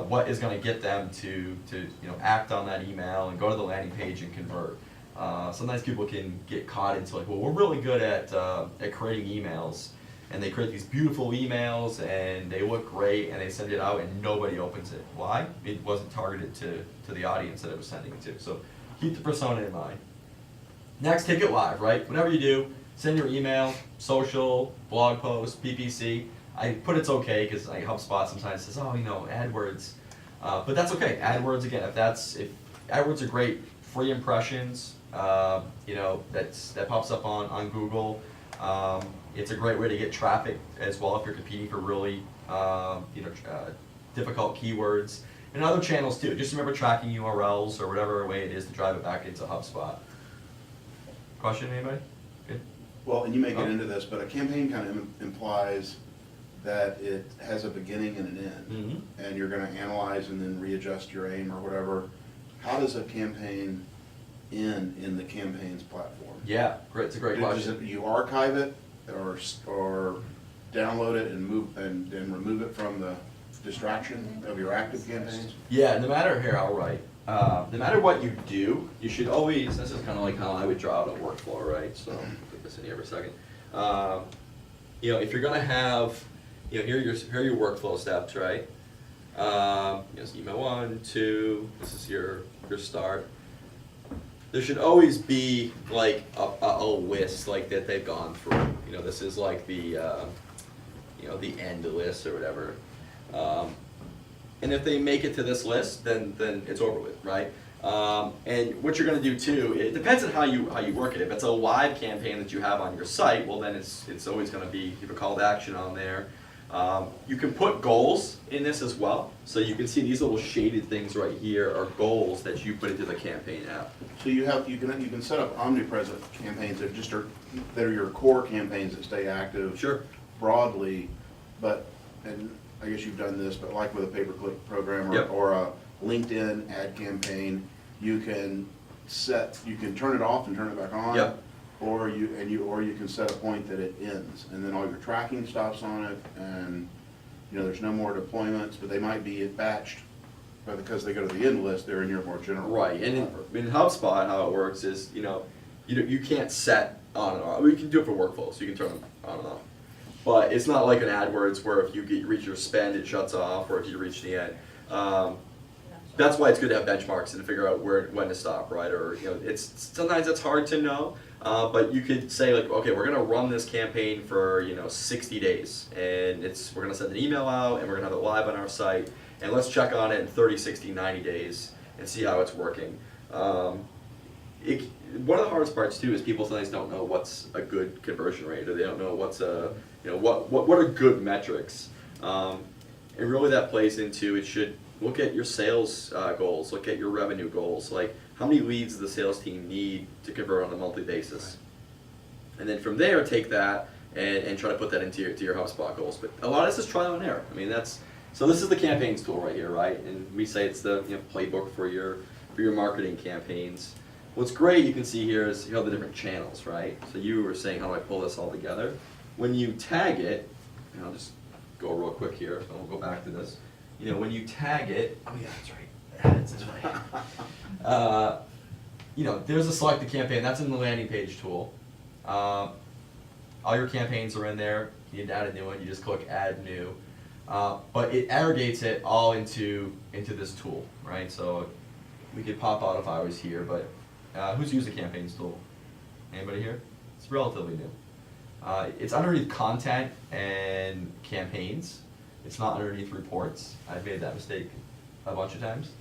[SPEAKER 1] what is going to get them to act on that email and go to the landing page and convert. sometimes people can get caught into like, well, we're really good at creating emails, and they create these beautiful emails and they look great and they send it out and nobody opens it. Why? It wasn't targeted to the audience that it was sending it to. So keep the persona in mind. Next, take it live, right? Whatever you do, send your email, social, blog post, PPC. I put it's okay because like HubSpot sometimes says, oh, you know, AdWords, but that's okay. AdWords again, if AdWords are great, free impressions, you know, that pops up on Google. It's a great way to get traffic as well if you're competing for really, difficult keywords. And other channels too. Just remember tracking URLs or whatever way it is to drive it back into HubSpot. Question, anybody? Good.
[SPEAKER 5] Well, and you may get into this, but a campaign kind of implies that it has a beginning and an end.
[SPEAKER 1] Mm-hmm.
[SPEAKER 5] And you're gonna analyze and then readjust your aim or whatever. How does a campaign end in the campaigns platform?
[SPEAKER 1] Yeah, great. It's a great question.
[SPEAKER 5] You archive it or download it and remove it from the distraction of your active campaigns?
[SPEAKER 1] Yeah, no matter here, I'll write. No matter what you do, you should always, this is kind of like how I would draw out a workflow, right? So I'll put this in here for a second. If you're gonna have, here are your workflow steps, right? Email 1, 2, this is your start. There should always be like a list like that they've gone through. This is like the the end list or whatever. And if they make it to this list, then it's over with, right? And what you're going to do too, it depends on how you work it. If it's a live campaign that you have on your site, well then it's always going to be, you have a call to action on there. You can put goals in this as well. So you can see these little shaded things right here are goals that you put into the campaign app.
[SPEAKER 5] So you can set up omnipresent campaigns that are your core campaigns that stay active.
[SPEAKER 1] Sure.
[SPEAKER 5] Broadly, and I guess you've done this, but like with a pay-per-click program
[SPEAKER 1] Yep.
[SPEAKER 5] or a LinkedIn ad campaign, you can turn it off and turn it back on.
[SPEAKER 1] Yep.
[SPEAKER 5] Or you can set a point that it ends, and then all your tracking stops on it, and there's no more deployments, but they might be batched, but because they go to the end list, they're in your more general.
[SPEAKER 1] Right, and in HubSpot, how it works is, you can't set on and off. You can do it for workflows, so you can turn them on and off. But it's not like an AdWords where if you reach your spend, it shuts off, or if you reach the end. That's why it's good to have benchmarks and to figure out when to stop, right? Or sometimes it's hard to know, but you could say like, okay, we're gonna run this campaign for 60 days, and we're gonna send an email out, and we're gonna have it live on our site, and let's check on it in 30, 60, 90 days and see how it's working. One of the hardest parts too is people sometimes don't know what's a good conversion rate, or they don't know what's what are good metrics, and really that plays into it should. Look at your sales goals, look at your revenue goals, like how many leads does the sales team need to convert on a monthly basis? Right. And then from there, take that and try to put that into your HubSpot goals. But a lot of this is trial and error. I mean, so this is the campaigns tool right here, right? And we say it's the playbook for your marketing campaigns. What's great you can see here is the different channels, right? So you were saying, how do I pull this all together? When you tag it, and I'll just go real quick here, so we'll go back to this. When you tag it, oh yeah, that's right. There's a select the campaign. That's in the landing page tool. All your campaigns are in there. You add a new one. You just click Add New. But it aggregates it all into this tool, right? So we could pop out if I was here, but who's used the campaigns tool? Anybody here? It's relatively new. It's underneath content and campaigns. It's not underneath reports. I've made that mistake a bunch of times.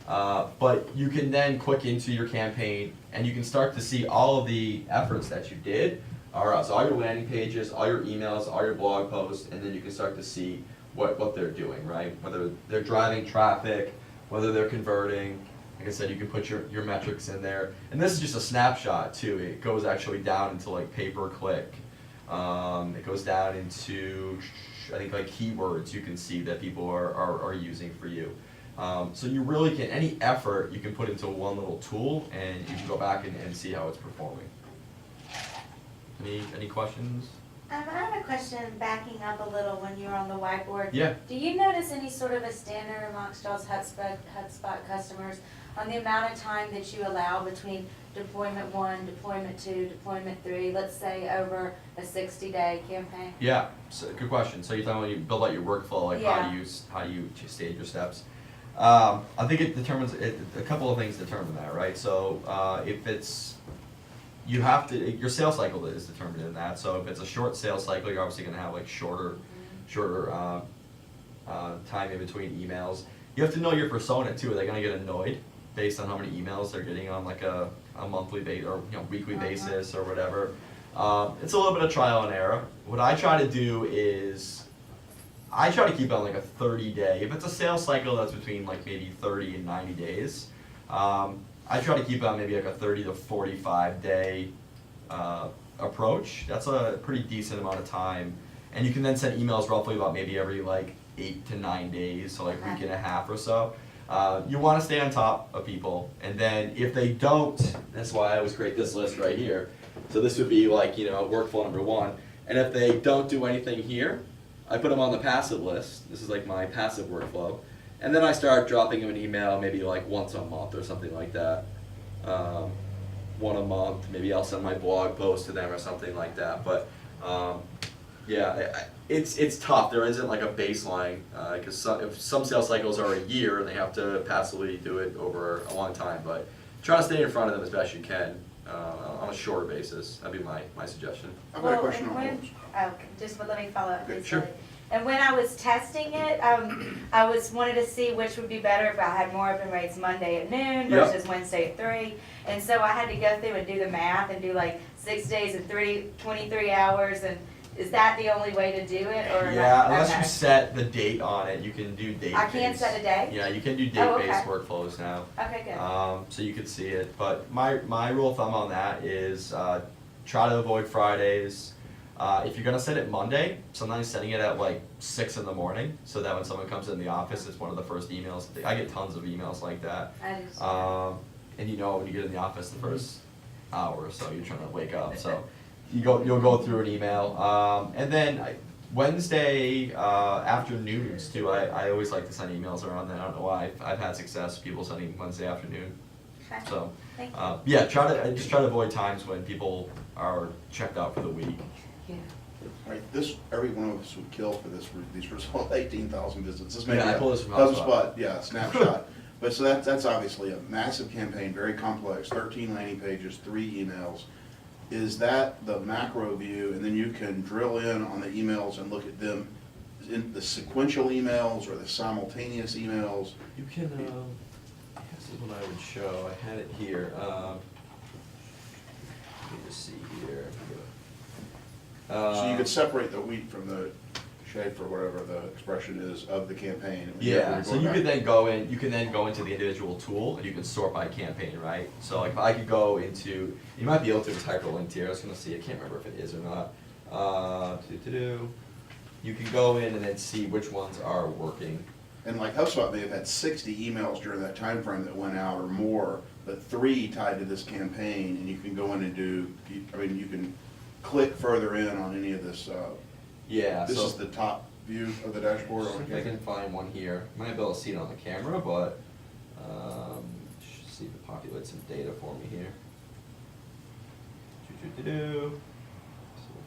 [SPEAKER 1] But you can then click into your campaign and you can start to see all of the efforts that you did. So all your landing pages, all your emails, all your blog posts, and then you can start to see what they're doing, right? Whether they're driving traffic, whether they're converting. Like I said, you can put your metrics in there. And this is just a snapshot too. It goes actually down into like pay-per-click. It goes down into, I think, like keywords you can see that people are using for you. So you really can, any effort you can put into one little tool, and you can go back and see how it's performing. Any questions?
[SPEAKER 8] I have a question, backing up a little when you were on the whiteboard.
[SPEAKER 1] Yeah.
[SPEAKER 8] Do you notice any sort of a standard amongst y'all's Hubspot customers on the amount of time that you allow between deployment 1, deployment 2, deployment 3, let's say over a 60-day campaign?
[SPEAKER 1] Yeah, so, good question. So you're talking when you build out your workflow, like
[SPEAKER 8] Yeah.
[SPEAKER 1] how do you stage your steps? I think it determines, a couple of things determine that, right? So if it's, you have to, your sales cycle is determined in that. So if it's a short sales cycle, you're obviously gonna have like shorter time in between emails. You have to know your persona too. Are they gonna get annoyed based on how many emails they're getting on like a monthly basis or weekly basis or whatever? It's a little bit of trial and error. What I try to do is I try to keep it on like a 30-day. If it's a sales cycle that's between like maybe 30 and 90 days, I try to keep it on maybe like a 30 to 45-day approach. That's a pretty decent amount of time. And you can then send emails roughly about maybe every like 8 to 9 days, so like a week and a half or so. You want to stay on top of people, and then if they don't, that's why I always create this list right here. So this would be like, workflow number 1. And if they don't do anything here, I put them on the passive list. This is like my passive workflow. And then I start dropping them an email maybe like once a month or something like that. One a month, maybe I'll send my blog post to them or something like that. But yeah, it's tough. There isn't like a baseline because some sales cycles are a year and they have to passively do it over a long time. But try to stay in front of them as best you can on a shorter basis. That'd be my suggestion.
[SPEAKER 5] I've got a
[SPEAKER 8] Well,
[SPEAKER 5] question
[SPEAKER 8] and
[SPEAKER 5] on
[SPEAKER 8] when,
[SPEAKER 5] hold.
[SPEAKER 8] but let me follow up.
[SPEAKER 5] Okay,
[SPEAKER 8] please,
[SPEAKER 1] sure.
[SPEAKER 8] Billy. And when I was testing it, I wanted to see which would be better if I had more open rates Monday at noon
[SPEAKER 1] Yep.
[SPEAKER 8] versus Wednesday at 3. And so I had to go through and do the math and do like 6 days and 23 hours. And is that the only way to do it? Or
[SPEAKER 1] Yeah, unless
[SPEAKER 8] okay.
[SPEAKER 1] you set the date on it, you can do date-based.
[SPEAKER 8] I can set a date?
[SPEAKER 1] Yeah, you can do
[SPEAKER 8] Oh,
[SPEAKER 1] date-based
[SPEAKER 8] okay.
[SPEAKER 1] workflows now.
[SPEAKER 8] Okay, good.
[SPEAKER 1] So you can see it, but my rule of thumb on that is try to avoid Fridays. If you're gonna set it Monday, sometimes setting it at like 6 in the morning, so that when someone comes in the office, it's one of the first emails. I get tons of emails like that.
[SPEAKER 8] I just,
[SPEAKER 1] And when you get in the office the first hour or so, you're trying to wake up, so you'll go through an email. And then Wednesday afternoons too, I always like to send emails around then. I don't know why. I've had success people sending Wednesday afternoon.
[SPEAKER 8] okay.
[SPEAKER 1] So
[SPEAKER 8] Thank
[SPEAKER 1] yeah, just try to avoid times when people are checked out for the week.
[SPEAKER 8] you.
[SPEAKER 5] Right, every one of us would kill for these results, 18,000 visits. This may
[SPEAKER 1] Yeah,
[SPEAKER 5] be
[SPEAKER 1] I
[SPEAKER 5] a
[SPEAKER 1] pulled this from HubSpot.
[SPEAKER 5] HubSpot, yeah, snapshot. But so that's obviously a massive campaign, very complex, 13 landing pages, 3 emails. Is that the macro view, and then you can drill in on the emails and look at them in the sequential emails or the simultaneous emails?
[SPEAKER 1] You can, this is what I would show. I had it here. Let me just see here.
[SPEAKER 5] So you could separate the wheat from the shape, or whatever the expression is, of the campaign. And
[SPEAKER 1] Yeah,
[SPEAKER 5] you're
[SPEAKER 1] so
[SPEAKER 5] going
[SPEAKER 1] you
[SPEAKER 5] back.
[SPEAKER 1] could then go in, you can then go into the individual tool and you can sort by campaign, right? So like if I could go into, you might be able to just hyperlink here, I was gonna see, I can't remember if it is or not. You can go in and then see which ones are working.
[SPEAKER 5] And like HubSpot may have had 60 emails during that time frame that went out or more, but 3 tied to this campaign, and you can go in and you can click further in on any of this.
[SPEAKER 1] Yeah,
[SPEAKER 5] This
[SPEAKER 1] so
[SPEAKER 5] is the top view of the dashboard.
[SPEAKER 1] see if I can find one here. Might be able to see it on the camera, but should see if it populates some data for me here. See if I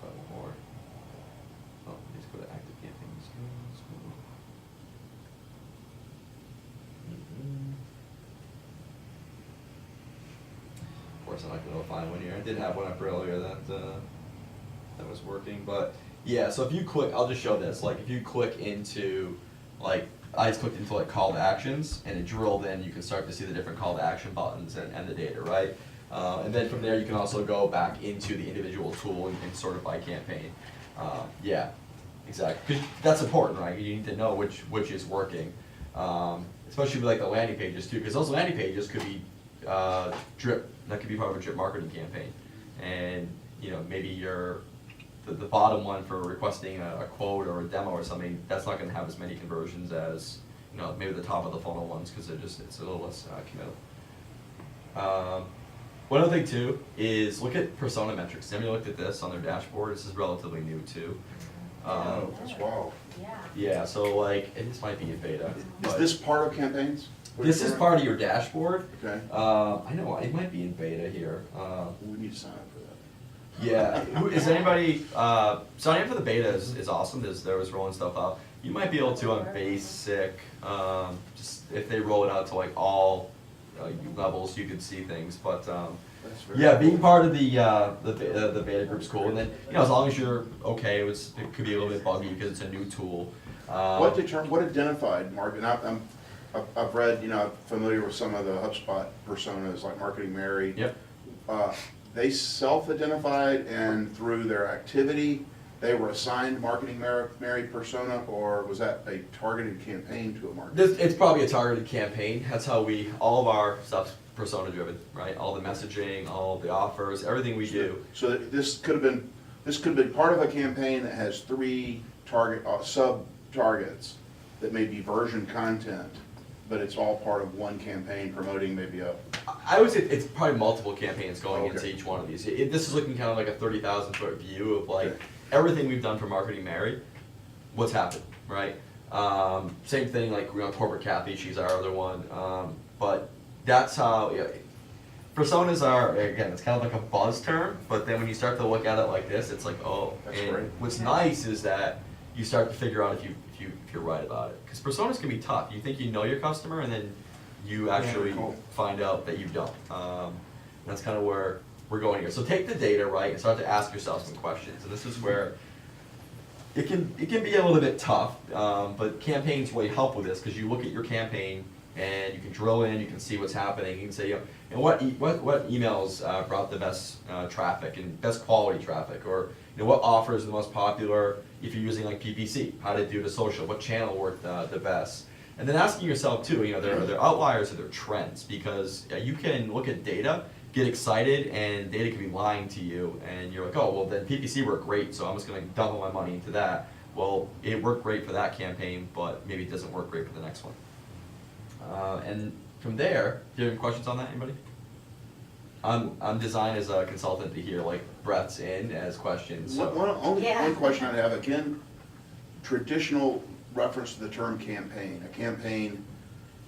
[SPEAKER 1] have more. Oh, let's go to active campaigns. Of course, I'm not gonna find one here. I did have one up earlier that was working, but yeah. So if you click, I'll just show this. Like if you click into, like I just clicked into like call to actions, and it drilled in. You can start to see the different call to action buttons and the data, right? And then from there, you can also go back into the individual tool and sort it by campaign. Yeah, exactly. 'Cause that's important, right? You need to know which is working, especially with like the landing pages too, because those landing pages could be drip. That could be part of a drip marketing campaign, and maybe the bottom one for requesting a quote or a demo or something, that's not going to have as many conversions as maybe the top of the funnel ones, because it's a little less committal. One other thing too is look at persona metrics. Somebody looked at this on their dashboard. This is relatively new too.
[SPEAKER 5] Oh, that's wild.
[SPEAKER 2] Yeah.
[SPEAKER 1] Yeah, so like, and this might be in beta.
[SPEAKER 5] Is
[SPEAKER 1] but
[SPEAKER 5] this part of campaigns?
[SPEAKER 1] This is part of your dashboard.
[SPEAKER 5] Okay.
[SPEAKER 1] I know, it might be in beta here.
[SPEAKER 5] We need to sign up for that.
[SPEAKER 1] Yeah, is anybody, signing up for the beta is awesome, there was rolling stuff out. You might be able to on basic, just if they roll it out to like all levels, you could see things, but,
[SPEAKER 5] That's very
[SPEAKER 1] yeah, being
[SPEAKER 5] cool.
[SPEAKER 1] part of the beta group's cool, and then, as long as you're okay, it could be a little bit buggy because it's a new tool.
[SPEAKER 5] What identified, Mark, and I've read, I'm familiar with some of the HubSpot personas, like Marketing Mary.
[SPEAKER 1] Yep.
[SPEAKER 5] They self-identified, and through their activity, they were assigned Marketing Mary persona, or was that a targeted campaign to a market?
[SPEAKER 1] It's probably a targeted campaign. That's how all of our stuff's persona driven, right? All the messaging, all the offers, everything we do.
[SPEAKER 5] So this could have been part of a campaign that has 3 sub-targets that may be version content, but it's all part of one campaign promoting maybe a,
[SPEAKER 1] I would say it's probably multiple campaigns going
[SPEAKER 5] Okay.
[SPEAKER 1] into each one of these. This is looking kind of like a 30,000 foot view of like
[SPEAKER 5] Okay.
[SPEAKER 1] everything we've done for Marketing Mary, what's happened, right? Same thing like Corporate Kathy, she's our other one. But that's how, personas are, again, it's kind of like a buzz term, but then when you start to look at it like this, it's like, oh.
[SPEAKER 5] That's
[SPEAKER 1] and
[SPEAKER 5] great.
[SPEAKER 1] what's nice is that you start to figure out if you're right about it. Because personas can be tough. You think you know your customer, and then you actually
[SPEAKER 5] cool.
[SPEAKER 1] find out that you don't. That's kind of where we're going here. So take the data, right, and start to ask yourself some questions. And this is where it can be a little bit tough, but campaigns really help with this because you look at your campaign and you can drill in, you can see what's happening, you can say, and what emails brought the best traffic and best quality traffic, or what offers are the most popular if you're using like PPC, how to do the social, what channel worked the best. And then asking yourself too, are there outliers or there trends? Because you can look at data, get excited, and data can be lying to you, and you're like, oh, well then PPC worked great, so I'm just gonna double my money into that. Well, it worked great for that campaign, but maybe it doesn't work great for the next one. And from there, do you have any questions on that, anybody? I'm designed as a consultant to hear like breaths in as questions, so.
[SPEAKER 8] Yeah.
[SPEAKER 5] One question I have, again, traditional reference to the term campaign. A campaign,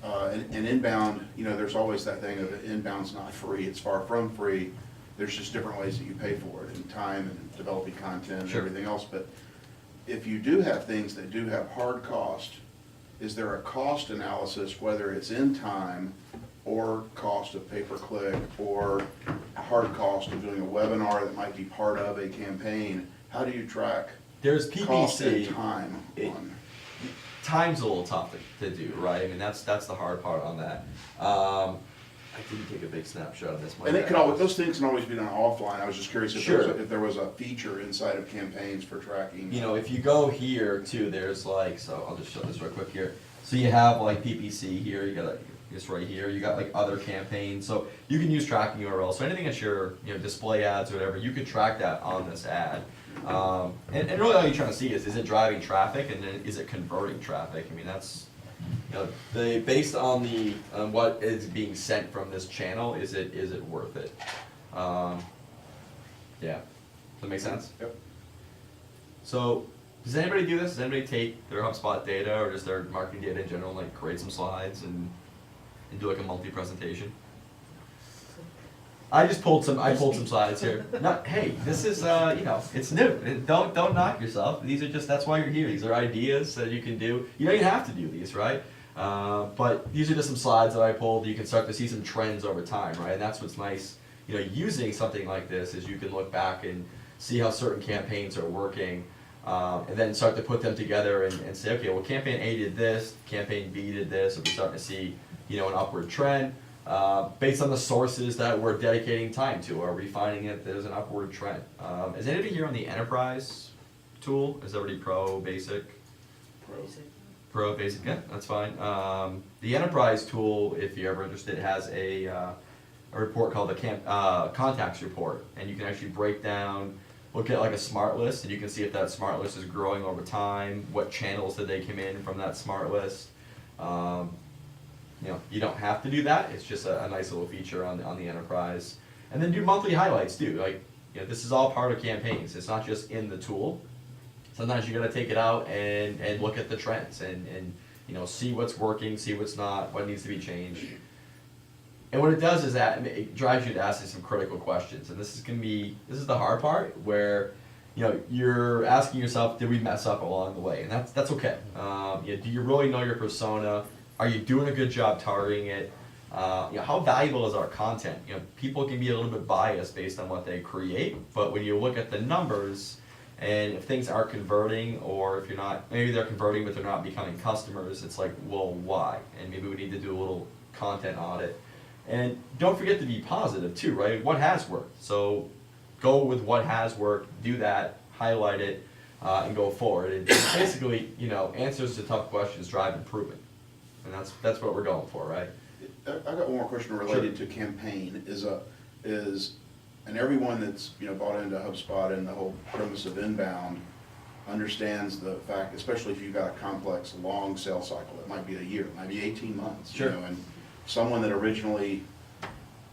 [SPEAKER 5] an inbound, there's always that thing of inbound's not free, it's far from free. There's just different ways that you pay for it, in time and developing content and
[SPEAKER 1] Sure.
[SPEAKER 5] everything else. But if you do have things that do have hard cost, is there a cost analysis, whether it's in time or cost of pay-per-click or hard cost of doing a webinar that might be part of a campaign? How do you track
[SPEAKER 1] There's
[SPEAKER 5] cost and
[SPEAKER 1] PPC.
[SPEAKER 5] time on?
[SPEAKER 1] Time's a little tough to do, right? I mean, that's the hard part on that. I didn't take a big snapshot of this. my
[SPEAKER 5] And it
[SPEAKER 1] bad.
[SPEAKER 5] can always, those things can always be done offline. I was just curious if
[SPEAKER 1] Sure.
[SPEAKER 5] if there was a feature inside of campaigns for tracking.
[SPEAKER 1] If you go here too, there's like, so I'll just show this real quick here. So you have like PPC here, you got like this right here, you got like other campaigns. So you can use tracking URLs. So anything that's your display ads or whatever, you could track that on this ad. And really all you're trying to see is it driving traffic, and then is it converting traffic? I mean, that's, based on what is being sent from this channel, is it worth it? Yeah, does that make sense?
[SPEAKER 5] Yep.
[SPEAKER 1] So, does anybody do this? Does anybody take their HubSpot data or just their marketing data in general, like create some slides and do like a multi-presentation? I pulled some slides here. Hey, this is, it's new. Don't knock yourself. These are that's why you're here. These are ideas that you can do. You don't even have to do these, right? But these are just some slides that I pulled. You can start to see some trends over time, right? And that's what's nice, using something like this is you can look back and see how certain campaigns are working, and then start to put them together and say, okay, well, campaign A did this, campaign B did this, and we're starting to see, an upward trend. Based on the sources that we're dedicating time to, are we finding that there's an upward trend? Is anybody here on the enterprise tool? Is everybody pro, basic? Pro, basic, yeah, that's fine. The enterprise tool, if you're ever interested, has a report called the contacts report, and you can actually break down, look at like a smart list, and you can see if that smart list is growing over time, what channels did they come in from that smart list. You don't have to do that. It's just a nice little feature on the enterprise. And then do monthly highlights too, like, you know, this is all part of campaigns, it's not just in the tool. Sometimes you gotta take it out and look at the trends and, you know, see what's working, see what's not, what needs to be changed. And what it does is that it drives you to ask some critical questions, and this is the hard part, where, you know, you're asking yourself, did we mess up along the way? And that's okay. You know, do you really know your persona? Are you doing a good job targeting it? You know, how valuable is our content? You know, people can be a little bit biased based on what they create, but when you look at the numbers, and if things aren't converting, or if you're not, maybe they're converting but they're not becoming customers, it's like, well, why? And maybe we need to do a little content audit. And don't forget to be positive too, right? What has worked? So go with what has worked, do that, highlight it, and go forward. And basically, you know, answers to tough questions drive improvement. And that's what we're going for, right?
[SPEAKER 5] I got one more question related to campaign, and everyone that's, you know, bought into HubSpot and the whole premise of inbound understands the fact, especially if you've got a complex, long sales cycle, it might be a year, it might be 18 months.
[SPEAKER 1] Sure.
[SPEAKER 5] You know, and someone that originally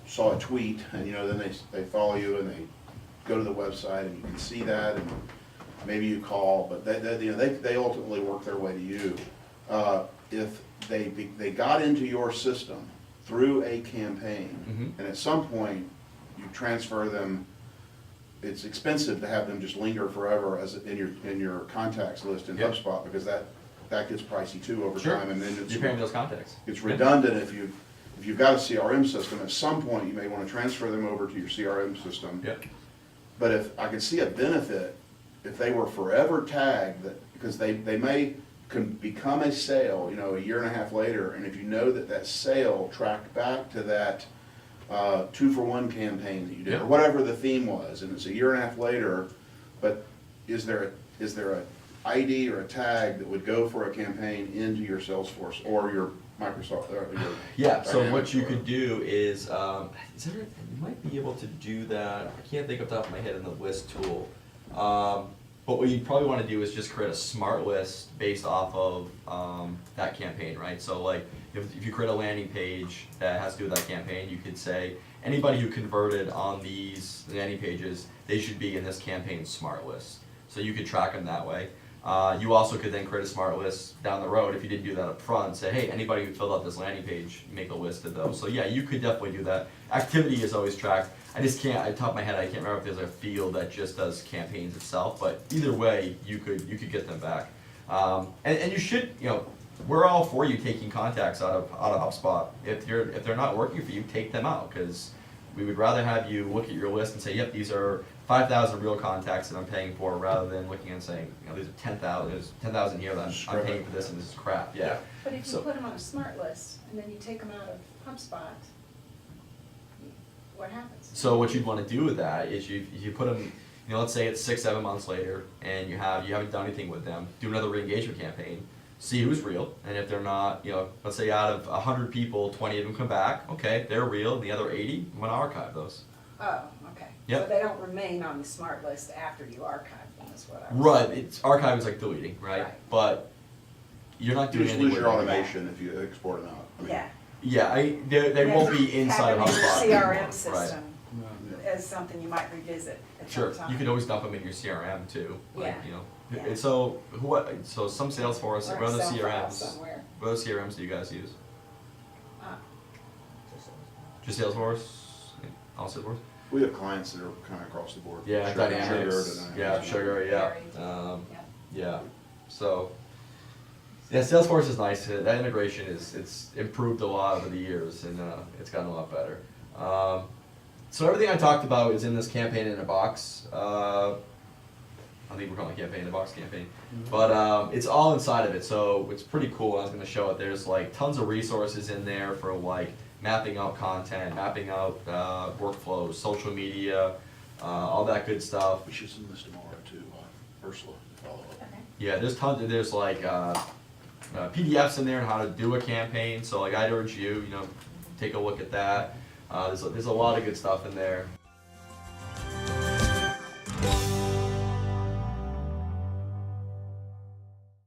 [SPEAKER 5] saw a tweet, and, you know, then they follow you and they go to the website and you can see that, and maybe you call, but they ultimately work their way to you. If they got into your system through a campaign, and at some point you transfer them, it's expensive to have them just linger forever as in your contacts list in
[SPEAKER 1] Yep.
[SPEAKER 5] HubSpot, because that gets pricey too over
[SPEAKER 1] Sure.
[SPEAKER 5] time, and then
[SPEAKER 1] You're paying those contacts.
[SPEAKER 5] it's redundant. If you've got a CRM system, at some point you may want to transfer them over to your CRM system.
[SPEAKER 1] Yep.
[SPEAKER 5] But if I could see a benefit, if they were forever tagged, because they may become a sale, you know, a year and a half later, and if you know that sale tracked back to that 2-for-1 campaign that you did, or whatever the theme was, and it's a year and a half later, but is there a ID or a tag that would go for a campaign into your Salesforce or your Microsoft?
[SPEAKER 1] Yeah, so
[SPEAKER 5] Dynamics
[SPEAKER 1] what you
[SPEAKER 5] or-
[SPEAKER 1] could do is you might be able to do that, I can't think off the top of my head in the list tool. But what you probably want to do is just create a smart list based off of that campaign, right? So like, if you create a landing page that has to do with that campaign, you could say, anybody who converted on these landing pages, they should be in this campaign smart list. So you could track them that way. You also could then create a smart list down the road if you didn't do that up front. Say, hey, anybody who filled out this landing page, make a list of those. So yeah, you could definitely do that. Activity is always tracked. I just can't, at the top of my head, I can't remember if there's a field that just does campaigns itself, but either way, you could get them back. And you should, you know, we're all for you taking contacts out of HubSpot. If they're not working for you, take them out, because we would rather have you look at your list and say, yep, these are 5,000 real contacts that I'm paying for, rather than looking and saying, you know, these are 10,000, there's 10,000 here that I'm paying for this and this is crap, yeah.
[SPEAKER 6] But if you
[SPEAKER 1] So-
[SPEAKER 6] put them on a smart list, and then you take them out of HubSpot, what happens?
[SPEAKER 1] So what you'd want to do with that is you put them, you know, let's say it's 6-7 months later, and you haven't done anything with them. Do another re-engagement campaign, see who's real, and if they're not, you know, let's say out of 100 people, 20 of them come back. Okay, they're real. The other 80, I'm gonna archive those.
[SPEAKER 6] Oh, okay.
[SPEAKER 1] Yep.
[SPEAKER 6] So they don't remain on the smart list after you archive them, is what I was.
[SPEAKER 1] Right, it's archive is like deleting, right?
[SPEAKER 6] Right.
[SPEAKER 1] But you're not
[SPEAKER 5] You
[SPEAKER 1] doing
[SPEAKER 5] just
[SPEAKER 1] anything
[SPEAKER 5] lose
[SPEAKER 1] with
[SPEAKER 5] your
[SPEAKER 1] them.
[SPEAKER 5] automation if you export them out. I mean,
[SPEAKER 6] Yeah.
[SPEAKER 1] Yeah, they won't be inside of
[SPEAKER 6] Have
[SPEAKER 1] HubSpot
[SPEAKER 6] them in your
[SPEAKER 1] anymore,
[SPEAKER 6] CRM
[SPEAKER 1] right.
[SPEAKER 6] system as something you might revisit at some
[SPEAKER 1] Sure,
[SPEAKER 6] time.
[SPEAKER 1] you could always dump them in your CRM too, like,
[SPEAKER 6] Yeah.
[SPEAKER 1] you know.
[SPEAKER 6] Yeah.
[SPEAKER 1] And so some Salesforce,
[SPEAKER 6] Or
[SPEAKER 1] what other
[SPEAKER 6] Excel file
[SPEAKER 1] CRMs?
[SPEAKER 6] somewhere.
[SPEAKER 1] What other CRMs do you guys use?
[SPEAKER 6] Uh,
[SPEAKER 1] Just Salesforce? All Salesforce?
[SPEAKER 5] We have clients that are kind of across the board.
[SPEAKER 1] Yeah,
[SPEAKER 5] Sugar,
[SPEAKER 1] Dynamics, yeah, Sugar, yeah.
[SPEAKER 6] Very, yeah.
[SPEAKER 1] Yeah, so, yeah, Salesforce is nice. That integration it's improved a lot over the years, and it's gotten a lot better. So everything I talked about is in this campaign in a box. I think we're calling it campaign in a box campaign, but it's all inside of it. So it's pretty cool. I was going to show it. There's like tons of resources in there for like mapping out content, mapping out workflows, social media, all that good stuff.
[SPEAKER 5] We should send this tomorrow to Ursula to follow up.
[SPEAKER 2] Okay.
[SPEAKER 1] Yeah, there's like PDFs in there on how to do a campaign. So like I'd urge you, take a look at that. There's a lot of good stuff in there.